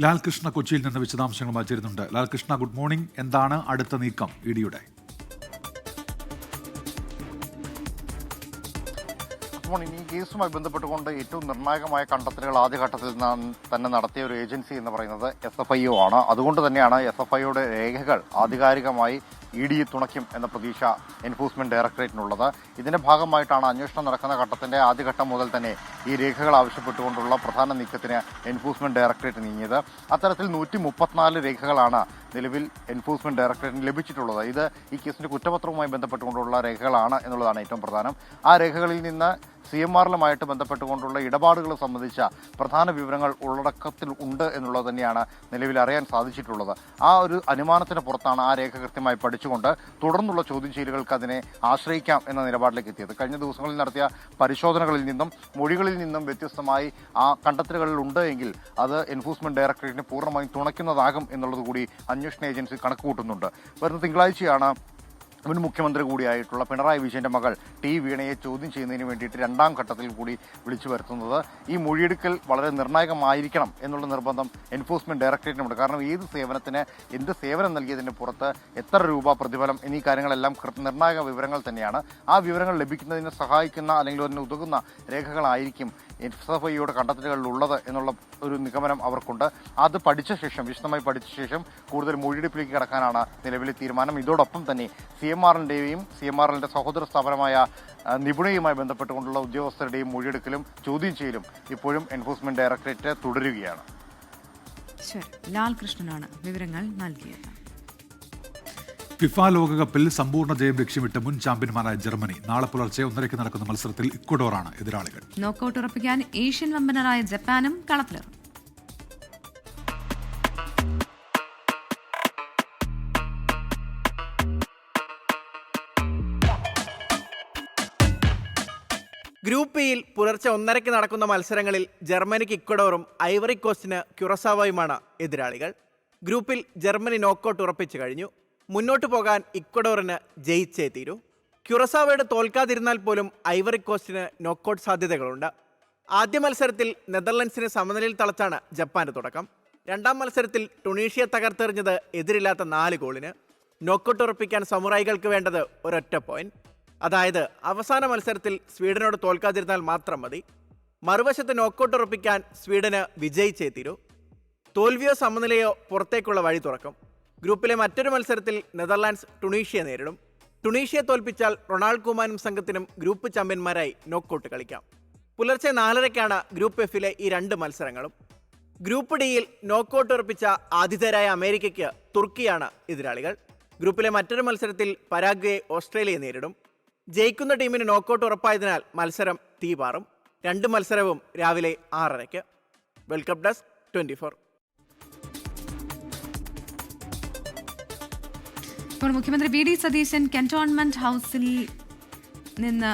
ലാൽകൃഷ്ണ കൊച്ചിയിൽ നിന്ന് വിശദാംശങ്ങളുമായി ചേരുന്നുണ്ട്. Lalkrishna, good morning. എന്താണ് അടുത്ത നീക്കം EDയുടെ? ഈ കേസുമായി ബന്ധപ്പെട്ടുകൊണ്ട് ഏറ്റവും നിർണായകമായ കണ്ടെത്തലുകൾ ആദ്യഘട്ടത്തിൽ തന്നെ നടത്തിയ ഒരു ഏജൻസി എന്ന് പറയുന്നത് SFIO ആണ്. അതുകൊണ്ട് തന്നെയാണ് SFIOയുടെ രേഖകൾ ആധികാരികമായി ED തുണയ്ക്കും എന്ന പ്രതീക്ഷ എൻഫോഴ്സ്മെന്റ് ഡയറക്ടറേറ്റിനുള്ളത്. ഇതിന്റെ ഭാഗമായിട്ടാണ് അന്വേഷണം നടക്കുന്ന ഘട്ടത്തിന്റെ ആദ്യഘട്ടം മുതൽ തന്നെ ഈ രേഖകൾ ആവശ്യപ്പെട്ടുകൊണ്ടുള്ള പ്രധാന നീക്കത്തിന് എൻഫോഴ്സ്മെന്റ് ഡയറക്ടറേറ്റ് നീങ്ങിയത്. അത്തരത്തിൽ 134 രേഖകളാണ് നിലവിൽ എൻഫോഴ്സ്മെന്റ് ഡയറക്ടറേറ്റിന് ലഭിച്ചിട്ടുള്ളത്. ഇത് ഈ കേസിന്റെ കുറ്റപത്രവുമായി ബന്ധപ്പെട്ടുകൊണ്ടുള്ള രേഖകളാണ് എന്നുള്ളതാണ് ഏറ്റവും പ്രധാനം. ആ രേഖകളിൽ നിന്ന് CMRLുമായിട്ട് ബന്ധപ്പെട്ടുകൊണ്ടുള്ള ഇടപാടുകൾ സംബന്ധിച്ച പ്രധാന വിവരങ്ങൾ ഉള്ളടക്കത്തിൽ ഉണ്ട് എന്നുള്ളത് തന്നെയാണ് നിലവിൽ അറിയാൻ സാധിച്ചിട്ടുള്ളത്. ആ ഒരു അനുമാനത്തിന് പുറത്താണ് ആ രേഖ കൃത്യമായി പഠിച്ചുകൊണ്ട് തുടർന്നുള്ള ചോദ്യം ചെയ്യലുകൾക്ക് അതിനെ ആശ്രയിക്കാം എന്ന നിലപാടിലേക്ക് എത്തിയത്. കഴിഞ്ഞ ദിവസങ്ങളിൽ നടത്തിയ പരിശോധനകളിൽ നിന്നും മൊഴികളിൽ നിന്നും വ്യത്യസ്തമായി ആ കണ്ടെത്തലുകളിൽ ഉണ്ട് എങ്കിൽ അത് എൻഫോഴ്സ്മെന്റ് ഡയറക്ടറേറ്റിനെ പൂർണ്ണമായും തുണയ്ക്കുന്നതാകും എന്നുള്ളത് കൂടി അന്വേഷണ ഏജൻസി കണക്കുകൂട്ടുന്നുണ്ട്. വരുന്ന തിങ്കളാഴ്ചയാണ് മുൻ മുഖ്യമന്ത്രി കൂടിയായിട്ടുള്ള പിണറായി വിജയന്റെ മകൾ ടി വീണയെ ചോദ്യം ചെയ്യുന്നതിന് വേണ്ടിയിട്ട് രണ്ടാം ഘട്ടത്തിൽ കൂടി വിളിച്ചു വരുത്തുന്നത്. ഈ മൊഴിയെടുക്കൽ വളരെ നിർണായകമായിരിക്കണം എന്നുള്ള നിർബന്ധം എൻഫോഴ്സ്മെന്റ് ഡയറക്ടറേറ്റിനുണ്ട്. കാരണം ഏത് സേവനത്തിന് എന്ത് സേവനം നൽകിയതിന് പുറത്ത് എത്ര രൂപ പ്രതിഫലം എന്നീ കാര്യങ്ങളെല്ലാം നിർണായക വിവരങ്ങൾ തന്നെയാണ്. ആ വിവരങ്ങൾ ലഭിക്കുന്നതിന് സഹായിക്കുന്ന അല്ലെങ്കിൽ അതിന് ഉതകുന്ന രേഖകളായിരിക്കും SFIയുടെ കണ്ടെത്തലുകളിലുള്ളത് എന്നുള്ള ഒരു നിഗമനം അവർക്കുണ്ട്. അത് പഠിച്ച ശേഷം, വിശദമായി പഠിച്ച ശേഷം കൂടുതൽ മൊഴിയെടുപ്പിലേക്ക് കടക്കാനാണ് നിലവിലെ തീരുമാനം. ഇതോടൊപ്പം തന്നെ CMRLന്റെയും CMRLന്റെ സഹോദര സ്ഥാപനമായ നിപുണയുമായി ബന്ധപ്പെട്ടുകൊണ്ടുള്ള ഉദ്യോഗസ്ഥരുടെയും മൊഴിയെടുക്കലും ചോദ്യം ചെയ്യലും ഇപ്പോഴും എൻഫോഴ്സ്മെന്റ് ഡയറക്ടറേറ്റ് തുടരുകയാണ്. ശരി, ലാൽ കൃഷ്ണനാണ് വിവരങ്ങൾ നൽകിയത്. ഫിഫ ലോകകപ്പിൽ സമ്പൂർണ്ണ ജയം ലക്ഷ്യമിട്ട് മുൻ ചാമ്പ്യന്മാരായ ജർമ്മനി നാളെ പുലർച്ചെ 1:30 നടക്കുന്ന മത്സരത്തിൽ ഇക്വഡോറാണ് എതിരാളികൾ. നോക്കൌട്ട് ഉറപ്പിക്കാൻ ഏഷ്യൻ വമ്പനരായ ജപ്പാനും കളത്തിലിറങ്ങും. ഗ്രൂപ്പ് ഇയിൽ പുലർച്ചെ 1:30 നടക്കുന്ന മത്സരങ്ങളിൽ ജർമ്മനിക്ക് ഇക്വഡോറും ഐവറി കോസ്റ്റിന് ക്യുറസാവോയുമാണ് എതിരാളികൾ. ഗ്രൂപ്പിൽ ജർമ്മനി നോക്കൌട്ട് ഉറപ്പിച്ചു കഴിഞ്ഞു. മുന്നോട്ടു പോകാൻ ഇക്വഡോറിന് ജയിച്ചേ തീരൂ. ക്യുറസാവോയുടെ തോൽക്കാതിരുന്നാൽ പോലും ഐവറി കോസ്റ്റിന് നോക്കൌട്ട് സാധ്യതകളുണ്ട്. ആദ്യ മത്സരത്തിൽ നെതർലൻഡ്സിനെ സമനിലയിൽ തളച്ചാണ് ജപ്പാന്റെ തുടക്കം. രണ്ടാം മത്സരത്തിൽ ടുണീഷ്യ തകർത്തെറിഞ്ഞത് എതിരില്ലാത്ത 4 ഗോളിന്. നോക്കൌട്ട് ഉറപ്പിക്കാൻ സമുറായികൾക്ക് വേണ്ടത് ഒരൊറ്റ പോയിന്റ്. അതായത് അവസാന മത്സരത്തിൽ സ്വീഡനോട് തോൽക്കാതിരുന്നാൽ മാത്രം മതി. മറുവശത്ത് നോക്കൌട്ട് ഉറപ്പിക്കാൻ സ്വീഡന് വിജയിച്ചേ തീരൂ. തോൽവിയോ സമനിലയോ പുറത്തേക്കുള്ള വഴി തുറക്കും. ഗ്രൂപ്പിലെ മറ്റൊരു മത്സരത്തിൽ നെതർലാൻഡ്സ് ടുണീഷ്യയെ നേരിടും. ടുണീഷ്യയെ തോൽപ്പിച്ചാൽ റൊണാൾഡ് കുമാനും സംഘത്തിനും ഗ്രൂപ്പ് ചാമ്പ്യന്മാരായി നോക്കൌട്ട് കളിക്കാം. പുലർച്ചെ 4:30 ഗ്രൂപ്പ് എഫിലെ ഈ 2 മത്സരങ്ങളും. ഗ്രൂപ്പ് ഡിയിൽ നോക്കൌട്ട് ഉറപ്പിച്ച ആതിഥേയരായ അമേരിക്കയ്ക്ക് തുർക്കിയാണ് എതിരാളികൾ. ഗ്രൂപ്പിലെ മറ്റൊരു മത്സരത്തിൽ പരാഗ്വെ ഓസ്ട്രേലിയയെ നേരിടും. ജയിക്കുന്ന ടീമിന് നോക്കൌട്ട് ഉറപ്പായതിനാൽ മത്സരം തീപാറും. 2 മത്സരവും രാവിലെ 6:30. World cup desk 24. ഇപ്പോൾ മുഖ്യമന്ത്രി വി ഡി സതീശൻ കന്റോൺമെന്റ് ഹൗസിൽ നിന്ന്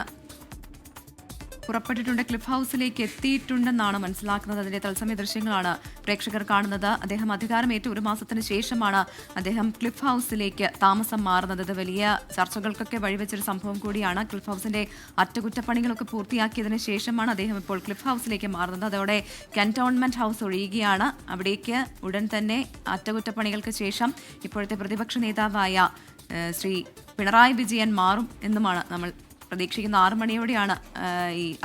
പുറപ്പെട്ടിട്ടുണ്ട്. ക്ലിഫ് ഹൗസിലേക്ക് എത്തിയിട്ടുണ്ടെന്നാണ് മനസ്സിലാക്കുന്നത്. അതിന്റെ തത്സമയ ദൃശ്യങ്ങളാണ് പ്രേക്ഷകർ കാണുന്നത്. അദ്ദേഹം അധികാരമേറ്റ 1 മാസത്തിന് ശേഷമാണ് അദ്ദേഹം ക്ലിഫ് ഹൗസിലേക്ക് താമസം മാറുന്നത്. ഇത് വലിയ ചർച്ചകൾക്കൊക്കെ വഴിവെച്ചൊരു സംഭവം കൂടിയാണ്. ക്ലിഫ് ഹൗസിന്റെ അറ്റകുറ്റപ്പണികളൊക്കെ പൂർത്തിയാക്കിയതിനു ശേഷമാണ് അദ്ദേഹം ഇപ്പോൾ ക്ലിഫ് ഹൗസിലേക്ക് മാറുന്നത്. അതോടെ കന്റോൺമെന്റ് ഹൗസ് ഒഴിയുകയാണ്. അവിടേക്ക് ഉടൻ തന്നെ അറ്റകുറ്റപ്പണികൾക്ക് ശേഷം ഇപ്പോഴത്തെ പ്രതിപക്ഷ നേതാവായ ശ്രീ പിണറായി വിജയൻ മാറും എന്നുമാണ് നമ്മൾ പ്രതീക്ഷിക്കുന്ന. 6 മണിയോടെയാണ്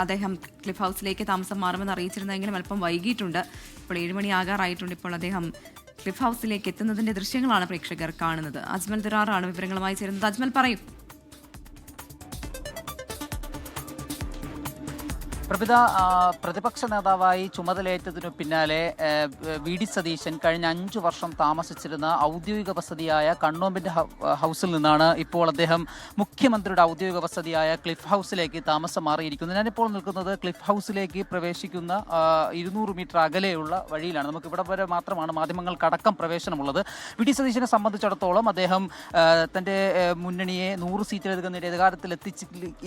അദ്ദേഹം ക്ലിഫ് ഹൗസിലേക്ക് താമസം മാറുമെന്ന് അറിയിച്ചിരുന്നെങ്കിലും അല്പം വൈകിട്ടുണ്ട്. ഇപ്പോൾ 7 മണി ആകാറായിട്ടുണ്ട്. ഇപ്പോൾ അദ്ദേഹം ക്ലിഫ് ഹൗസിലേക്ക് എത്തുന്നതിന്റെ ദൃശ്യങ്ങളാണ് പ്രേക്ഷകർ കാണുന്നത്. അജ്മൽ ദിറാറാണ് വിവരങ്ങളുമായി ചേരുന്നത്. അജ്മൽ, പറയും. പ്രഭിത, പ്രതിപക്ഷ നേതാവായി ചുമതലയേറ്റതിനു പിന്നാലെ വി ഡി സതീശൻ കഴിഞ്ഞ 5 വർഷം താമസിച്ചിരുന്ന ഔദ്യോഗിക വസതിയായ കണ്ടോൺമെന്റ് ഹൗസിൽ നിന്നാണ് ഇപ്പോൾ അദ്ദേഹം മുഖ്യമന്ത്രിയുടെ ഔദ്യോഗിക വസതിയായ ക്ലിഫ് ഹൗസിലേക്ക് താമസം മാറിയിരിക്കുന്നത്. ഞാനിപ്പോൾ നിൽക്കുന്നത് ക്ലിഫ് ഹൗസിലേക്ക് പ്രവേശിക്കുന്ന 200 മീറ്റർ അകലെയുള്ള വഴിയിലാണ്. നമുക്ക് ഇവിടെ വരെ മാത്രമാണ് മാധ്യമങ്ങൾക്കടക്കം പ്രവേശനമുള്ളത്. വി ഡി സതീശനെ സംബന്ധിച്ചിടത്തോളം അദ്ദേഹം തൻ്റെ മുന്നണിയെ 100 സീറ്റിലധികം നേടിയ അധികാരത്തിൽ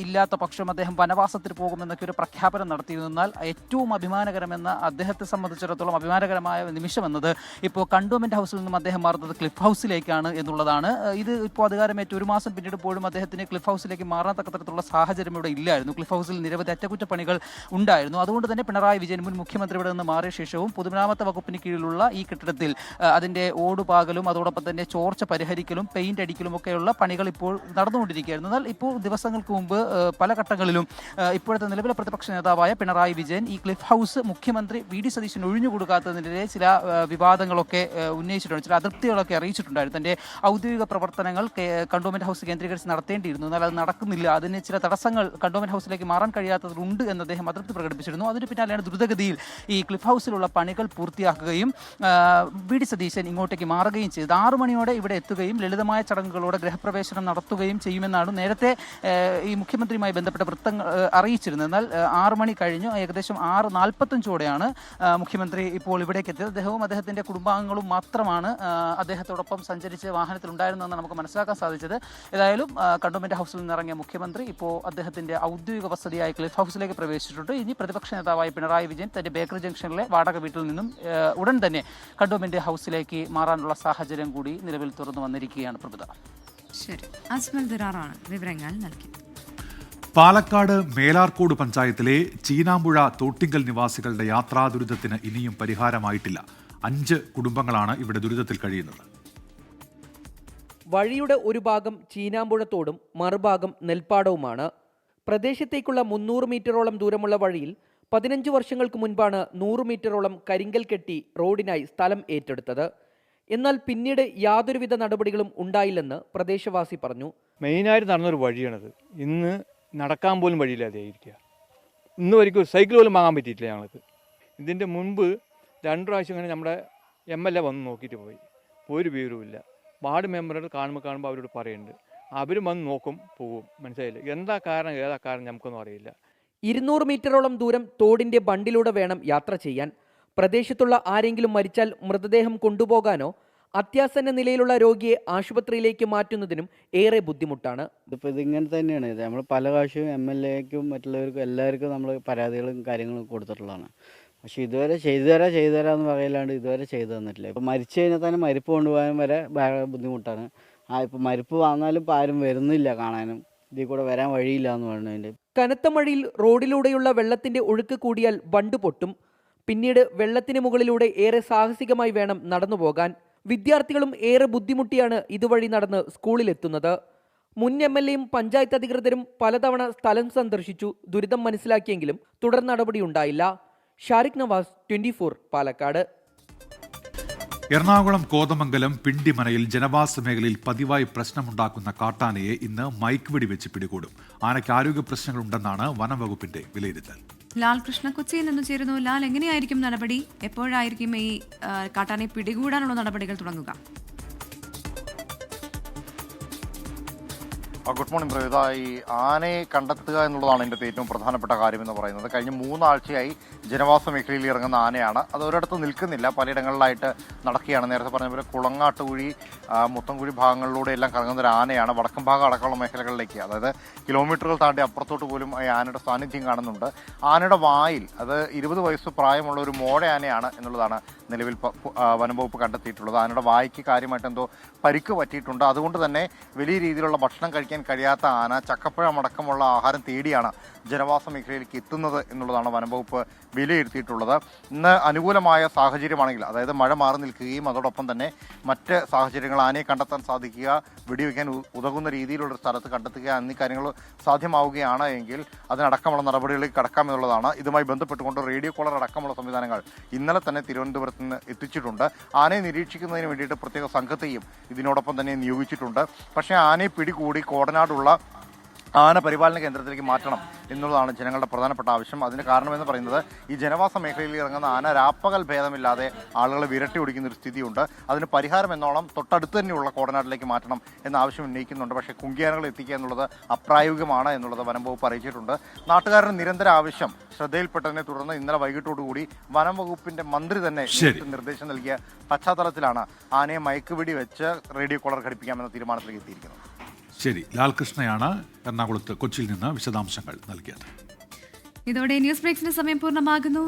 ഇല്ലാത്ത പക്ഷം അദ്ദേഹം വനവാസത്തിൽ പോകുമെന്നൊക്കെ ഒരു പ്രഖ്യാപനം നടത്തിയിരുന്നാൽ ഏറ്റവും അഭിമാനകരമെന്ന അദ്ദേഹത്തെ സംബന്ധിച്ചിടത്തോളം അഭിമാനകരമായ നിമിഷം എന്നത് ഇപ്പോൾ കണ്ടോൺമെന്റ് ഹൗസിൽ നിന്നും അദ്ദേഹം മാറുന്നത് ക്ലിഫ് ഹൗസിലേക്കാണ് എന്നുള്ളതാണ്. ഇത് ഇപ്പോൾ അധികാരമേറ്റ് 1 മാസം പിന്നിടുമ്പോഴും അദ്ദേഹത്തിന് ക്ലിഫ് ഹൗസിലേക്ക് മാറാൻ തക്കത്തരത്തിലുള്ള സാഹചര്യം ഇവിടെ ഇല്ലായിരുന്നു. ക്ലിഫ് ഹൗസിൽ നിരവധി അറ്റകുറ്റപ്പണികൾ ഉണ്ടായിരുന്നു. അതുകൊണ്ട് തന്നെ പിണറായി വിജയൻ മുൻ മുഖ്യമന്ത്രി ഇവിടെ നിന്ന് മാറിയ ശേഷവും പൊതുമരാമത്ത് വകുപ്പിന് കീഴിലുള്ള ഈ കെട്ടിടത്തിൽ അതിന്റെ ഓടുപാകലും അതോടൊപ്പം തന്നെ ചോർച്ച പരിഹരിക്കലും പെയിന്റ് അടിക്കലും ഒക്കെയുള്ള പണികൾ ഇപ്പോൾ നടന്നുകൊണ്ടിരിക്കുകയായിരുന്നു. എന്നാൽ ഇപ്പോൾ ദിവസങ്ങൾക്ക് മുമ്പ് പല ഘട്ടങ്ങളിലും ഇപ്പോഴത്തെ നിലവിലെ പ്രതിപക്ഷ നേതാവായ പിണറായി വിജയൻ ഈ ക്ലിഫ് ഹൗസ് മുഖ്യമന്ത്രി വി ഡി സതീശൻ ഒഴിഞ്ഞുകൊടുക്കാത്തതിനെതിരെ ചില വിവാദങ്ങളൊക്കെ ഉന്നയിച്ചിട്ടുണ്ട്, ചില അതൃപ്തികളൊക്കെ അറിയിച്ചിട്ടുണ്ടായിരുന്നു. തന്റെ ഔദ്യോഗിക പ്രവർത്തനങ്ങൾ കണ്ടോൺമെന്റ് ഹൗസ് കേന്ദ്രീകരിച്ച് നടത്തേണ്ടിയിരുന്നു, എന്നാൽ അത് നടക്കുന്നില്ല, അതിന് ചില തടസ്സങ്ങൾ കണ്ടോൺമെന്റ് ഹൗസിലേക്ക് മാറാൻ കഴിയാത്തതുണ്ട് എന്ന് അദ്ദേഹം അതൃപ്തി പ്രകടിപ്പിച്ചിരുന്നു. അതിന് പിന്നാലെയാണ് ദ്രുതഗതിയിൽ ഈ ക്ലിഫ് ഹൗസിലുള്ള പണികൾ പൂർത്തിയാക്കുകയും വി ഡി സതീശൻ ഇങ്ങോട്ടേക്ക് മാറുകയും ചെയ്തത്. 6 മണിയോടെ ഇവിടെ എത്തുകയും ലളിതമായ ചടങ്ങുകളോടെ ഗൃഹപ്രവേശനം നടത്തുകയും ചെയ്യുമെന്നാണ് നേരത്തെ ഈ മുഖ്യമന്ത്രിയുമായി ബന്ധപ്പെട്ട വൃത്തങ്ങൾ അറിയിച്ചിരുന്നത്. എന്നാൽ 6 മണി കഴിഞ്ഞു. ഏകദേശം 6:45ഓടെയാണ് മുഖ്യമന്ത്രി ഇപ്പോൾ ഇവിടേക്ക് എത്തിയത്. അദ്ദേഹവും അദ്ദേഹത്തിൻ്റെ കുടുംബാംഗങ്ങളും മാത്രമാണ് അദ്ദേഹത്തോടൊപ്പം സഞ്ചരിച്ച് വാഹനത്തിലുണ്ടായിരുന്നതെന്ന് നമുക്ക് മനസ്സിലാക്കാൻ സാധിച്ചത്. ഏതായാലും കണ്ടോൺമെന്റ് ഹൗസിൽ നിന്നിറങ്ങിയ മുഖ്യമന്ത്രി ഇപ്പോൾ അദ്ദേഹത്തിൻ്റെ ഔദ്യോഗിക വസതിയായ ക്ലിഫ് ഹൗസിലേക്ക് പ്രവേശിച്ചിട്ടുണ്ട്. ഇനി പ്രതിപക്ഷ നേതാവായ പിണറായി വിജയൻ തൻ്റെ ബേക്കറി ജംഗ്ഷനിലെ വാടക വീട്ടിൽ നിന്നും ഉടൻ തന്നെ കണ്ടോൺമെന്റ് ഹൗസിലേക്ക് മാറാനുള്ള സാഹചര്യം കൂടി നിലവിൽ തുറന്നു വന്നിരിക്കുകയാണ്. പ്രഭുത. ശരി, അജ്മൽ ദിറാറാണ് വിവരങ്ങൾ നൽകിയത്. പാലക്കാട് മേലാർക്കോട് പഞ്ചായത്തിലെ ചീനാമ്പുഴ തോട്ടിങ്കൽ നിവാസികളുടെ യാത്രാ ദുരിതത്തിന് ഇനിയും പരിഹാരമായിട്ടില്ല. 5 കുടുംബങ്ങളാണ് ഇവിടെ ദുരിതത്തിൽ കഴിയുന്നത്. വഴിയുടെ ഒരു ഭാഗം ചീനാമ്പുഴത്തോടും മറുഭാഗം നെൽപ്പാടവുമാണ്. പ്രദേശത്തേക്കുള്ള 300 മീറ്ററോളം ദൂരമുള്ള വഴിയിൽ 15 വർഷങ്ങൾക്ക് മുൻപാണ് 100 മീറ്ററോളം കരിങ്കൽ കെട്ടി റോഡിനായി സ്ഥലം ഏറ്റെടുത്തത്. എന്നാൽ പിന്നീട് യാതൊരുവിധ നടപടികളും ഉണ്ടായില്ലെന്ന് പ്രദേശവാസി പറഞ്ഞു. മെയിനായിട്ട് നടന്നൊരു വഴിയാണത്. ഇന്ന് നടക്കാൻ പോലും വഴിയില്ലാതെയായിരിക്കുക. ഇന്ന് വரைക്കും സൈക്കിൾ പോലും വാങ്ങാൻ പറ്റിയിട്ടില്ല ഞങ്ങൾക്ക്. ഇതിൻ്റെ മുൻപ് 2 പ്രാവശ്യം ഇങ്ങനെ നമ്മുടെ MLA വന്ന് നോക്കിയിട്ട് പോയി. ഒരു വിവരവുമില്ല. വാർഡ് മെമ്പറോട് കാണുമ്പോൾ അവരോട് പറയുന്നുണ്ട്. അവരും വന്ന് നോക്കും, പോകും. മനസ്സിലായില്ല. എന്താ കാരണം ഏതാ കാരണം നമുക്കൊന്നും അറിയില്ല. 200 മീറ്ററോളം ദൂരം തോടിന്റെ ബണ്ടിലൂടെ വേണം യാത്ര ചെയ്യാൻ. പ്രദേശത്തുള്ള ആരെങ്കിലും മരിച്ചാൽ മൃതദേഹം കൊണ്ടുപോകാനോ അത്യാസന്ന നിലയിലുള്ള രോഗിയെ ആശുപത്രിയിലേക്ക് മാറ്റുന്നതിനും ഏറെ ബുദ്ധിമുട്ടാണ്. ഇതിങ്ങനെ തന്നെയാണ്. നമ്മൾ പല പ്രാവശ്യവും MLAക്കും മറ്റുള്ളവർക്കും എല്ലാവർക്കും നമ്മൾ പരാതികളും കാര്യങ്ങളും കൊടുത്തിട്ടുള്ളതാണ്. പക്ഷേ ഇതുവരെ ചെയ്തു തരാമെന്ന് പറയലാണ്ട് ഇതുവരെ ചെയ്തു തന്നിട്ടില്ല. ഇപ്പം മരിച്ചു കഴിഞ്ഞാൽ തന്നെ മരിപ്പ് കൊണ്ടുപോകാൻ വരെ ഭയങ്കര ബുദ്ധിമുട്ടാണ്. ഇപ്പം മരിപ്പ് വന്നാലും ഇപ്പം ആരും വരുന്നില്ല കാണാനും. ഇതിൽ കൂടെ വരാൻ വഴിയില്ല എന്ന് പറയുന്നതിൻ്റെ. കനത്ത മഴയിൽ റോഡിലൂടെയുള്ള വെള്ളത്തിന്റെ ഒഴുക്ക് കൂടിയാൽ ബണ്ട് പൊട്ടും. പിന്നീട് വെള്ളത്തിന് മുകളിലൂടെ ഏറെ സാഹസികമായി വേണം നടന്നുപോകാൻ. വിദ്യാർത്ഥികളും ഏറെ ബുദ്ധിമുട്ടിയാണ് ഇതുവഴി നടന്ന് സ്കൂളിലെത്തുന്നത്. മുൻ MLAയും പഞ്ചായത്ത് അധികൃതരും പലതവണ സ്ഥലം സന്ദർശിച്ചു ദുരിതം മനസ്സിലാക്കിയെങ്കിലും തുടർ നടപടിയുണ്ടായില്ല. ഷാരിഖ് നവാസ്, 24 പാലക്കാട്. എറണാകുളം കോതമംഗലം പിണ്ടിമനയിൽ ജനവാസ മേഖലയിൽ പതിവായി പ്രശ്നമുണ്ടാക്കുന്ന കാട്ടാനയെ ഇന്ന് മയക്ക് വെടിവെച്ച് പിടികൂടും. ആനയ്ക്ക് ആരോഗ്യ പ്രശ്നങ്ങളുണ്ടെന്നാണ് വനംവകുപ്പിന്റെ വിലയിരുത്തൽ. ലാൽ കൃഷ്ണ കൊച്ചിയിൽ നിന്ന് ചേരുന്നു. ലാൽ, എങ്ങനെയായിരിക്കും നടപടി? എപ്പോഴായിരിക്കും ഈ കാട്ടാനെ പിടികൂടാനുള്ള നടപടികൾ തുടങ്ങുക? Good morning Pravitha. ഈ ആനയെ കണ്ടെത്തുക എന്നുള്ളതാണ് ഇതിൻ്റെ ഏറ്റവും പ്രധാനപ്പെട്ട കാര്യമെന്ന് പറയുന്നത്. കഴിഞ്ഞ 3 ആഴ്ചയായി ജനവാസ മേഖലയിൽ ഇറങ്ങുന്ന ആനയാണ്. അത് ഒരിടത്ത് നിൽക്കുന്നില്ല, പലയിടങ്ങളിലായിട്ട് നടക്കുകയാണ്. നേരത്തെ പറഞ്ഞ പോലെ കുളങ്ങാട്ടുകുഴി, മുത്തംകുഴി ഭാഗങ്ങളിലൂടെ എല്ലാം കറങ്ങുന്ന ഒരു ആനയാണ്. വടക്കൻ ഭാഗം അടക്കമുള്ള മേഖലകളിലേക്ക്, അതായത് കിലോമീറ്ററുകൾ താണ്ടി അപ്പുറത്തോട്ട് പോലും ഈ ആനയുടെ സാന്നിധ്യം കാണുന്നുണ്ട്. ആനയുടെ വായിൽ, അത് 20 വയസ്സ് പ്രായമുള്ള ഒരു മോഴ ആനയാണ് എന്നുള്ളതാണ് നിലവിൽ വനംവകുപ്പ് കണ്ടെത്തിയിട്ടുള്ളത്. ആനയുടെ വായിക്ക് കാര്യമായിട്ട് എന്തോ പരിക്ക് പറ്റിയിട്ടുണ്ട്. അതുകൊണ്ട് തന്നെ വലിയ രീതിയിലുള്ള ഭക്ഷണം കഴിക്കാൻ കഴിയാത്ത ആന ചക്കപ്പഴം അടക്കമുള്ള ആഹാരം തേടിയാണ് ജനവാസ മേഖലയിലേക്ക് എത്തുന്നത് എന്നുള്ളതാണ് വനംവകുപ്പ് വിലയിരുത്തിയിട്ടുള്ളത്. ഇന്ന് അനുകൂലമായ സാഹചര്യമാണെങ്കിൽ, അതായത് മഴ മാറി നിൽക്കുകയും അതോടൊപ്പം തന്നെ മറ്റ് സാഹചര്യങ്ങൾ ആനയെ കണ്ടെത്താൻ സാധിക്കുക, വെടിവെക്കാൻ ഉതകുന്ന രീതിയിലുള്ള സ്ഥലത്ത് കണ്ടെത്തുക എന്നീ കാര്യങ്ങൾ സാധ്യമാവുകയാണ് എങ്കിൽ അതിനടക്കമുള്ള നടപടികളിലേക്ക് കടക്കാമെന്നുള്ളതാണ്. ഇതുമായി ബന്ധപ്പെട്ടുകൊണ്ട് റേഡിയോ കോളർ അടക്കമുള്ള സംവിധാനങ്ങൾ ഇന്നലെ തന്നെ തിരുവനന്തപുരത്ത് നിന്ന് എത്തിച്ചിട്ടുണ്ട്. ആനയെ നിരീക്ഷിക്കുന്നതിന് വേണ്ടിയിട്ട് പ്രത്യേക സംഘത്തെയും ഇതിനോടൊപ്പം തന്നെ നിയോഗിച്ചിട്ടുണ്ട്. പക്ഷേ ആനയെ പിടികൂടി കോടനാടുള്ള ആന പരിപാലന കേന്ദ്രത്തിലേക്ക് മാറ്റണം എന്നുള്ളതാണ് ജനങ്ങളുടെ പ്രധാനപ്പെട്ട ആവശ്യം. അതിന് കാരണമെന്ന് പറയുന്നത്, ഈ ജനവാസ മേഖലയിൽ ഇറങ്ങുന്ന ആന രാപ്പകൽ ഭേദമില്ലാതെ ആളുകളെ വിരട്ടി ഓടിക്കുന്ന ഒരു സ്ഥിതിയുണ്ട്. അതിന് പരിഹാരം എന്നോണം തൊട്ടടുത്ത് തന്നെയുള്ള കോടനാട്ടിലേക്ക് മാറ്റണം എന്ന ആവശ്യം ഉന്നയിക്കുന്നുണ്ട്. പക്ഷേ കുങ്കിയാനകൾ എത്തിക്കുക എന്നുള്ളത് അപ്രായോഗികമാണ് എന്നുള്ളത് വനം വകുപ്പ് അറിയിച്ചിട്ടുണ്ട്. നാട്ടുകാരുടെ നിരന്തര ആവശ്യം ശ്രദ്ധയിൽപ്പെട്ടതിനെ തുടർന്ന് ഇന്നലെ വൈകിട്ടോടുകൂടി വനം വകുപ്പിന്റെ മന്ത്രി തന്നെ നിർദ്ദേശം നൽകിയ പശ്ചാത്തലത്തിലാണ് ആനയെ മയക്കുവെടി വെച്ച് റേഡിയോ കോളർ ഘടിപ്പിക്കാമെന്ന തീരുമാനത്തിലേക്ക് എത്തിയിരിക്കുന്നത്. ശരി, ലാൽകൃഷ്ണയാണ് എറണാകുളത്ത് കൊച്ചിയിൽ നിന്ന് വിശദാംശങ്ങൾ നൽകിയത്. ഇതോടെ ന്യൂസ് ബ്രേക്സിന്റെ സമയം പൂർണ്ണമാകുന്നു.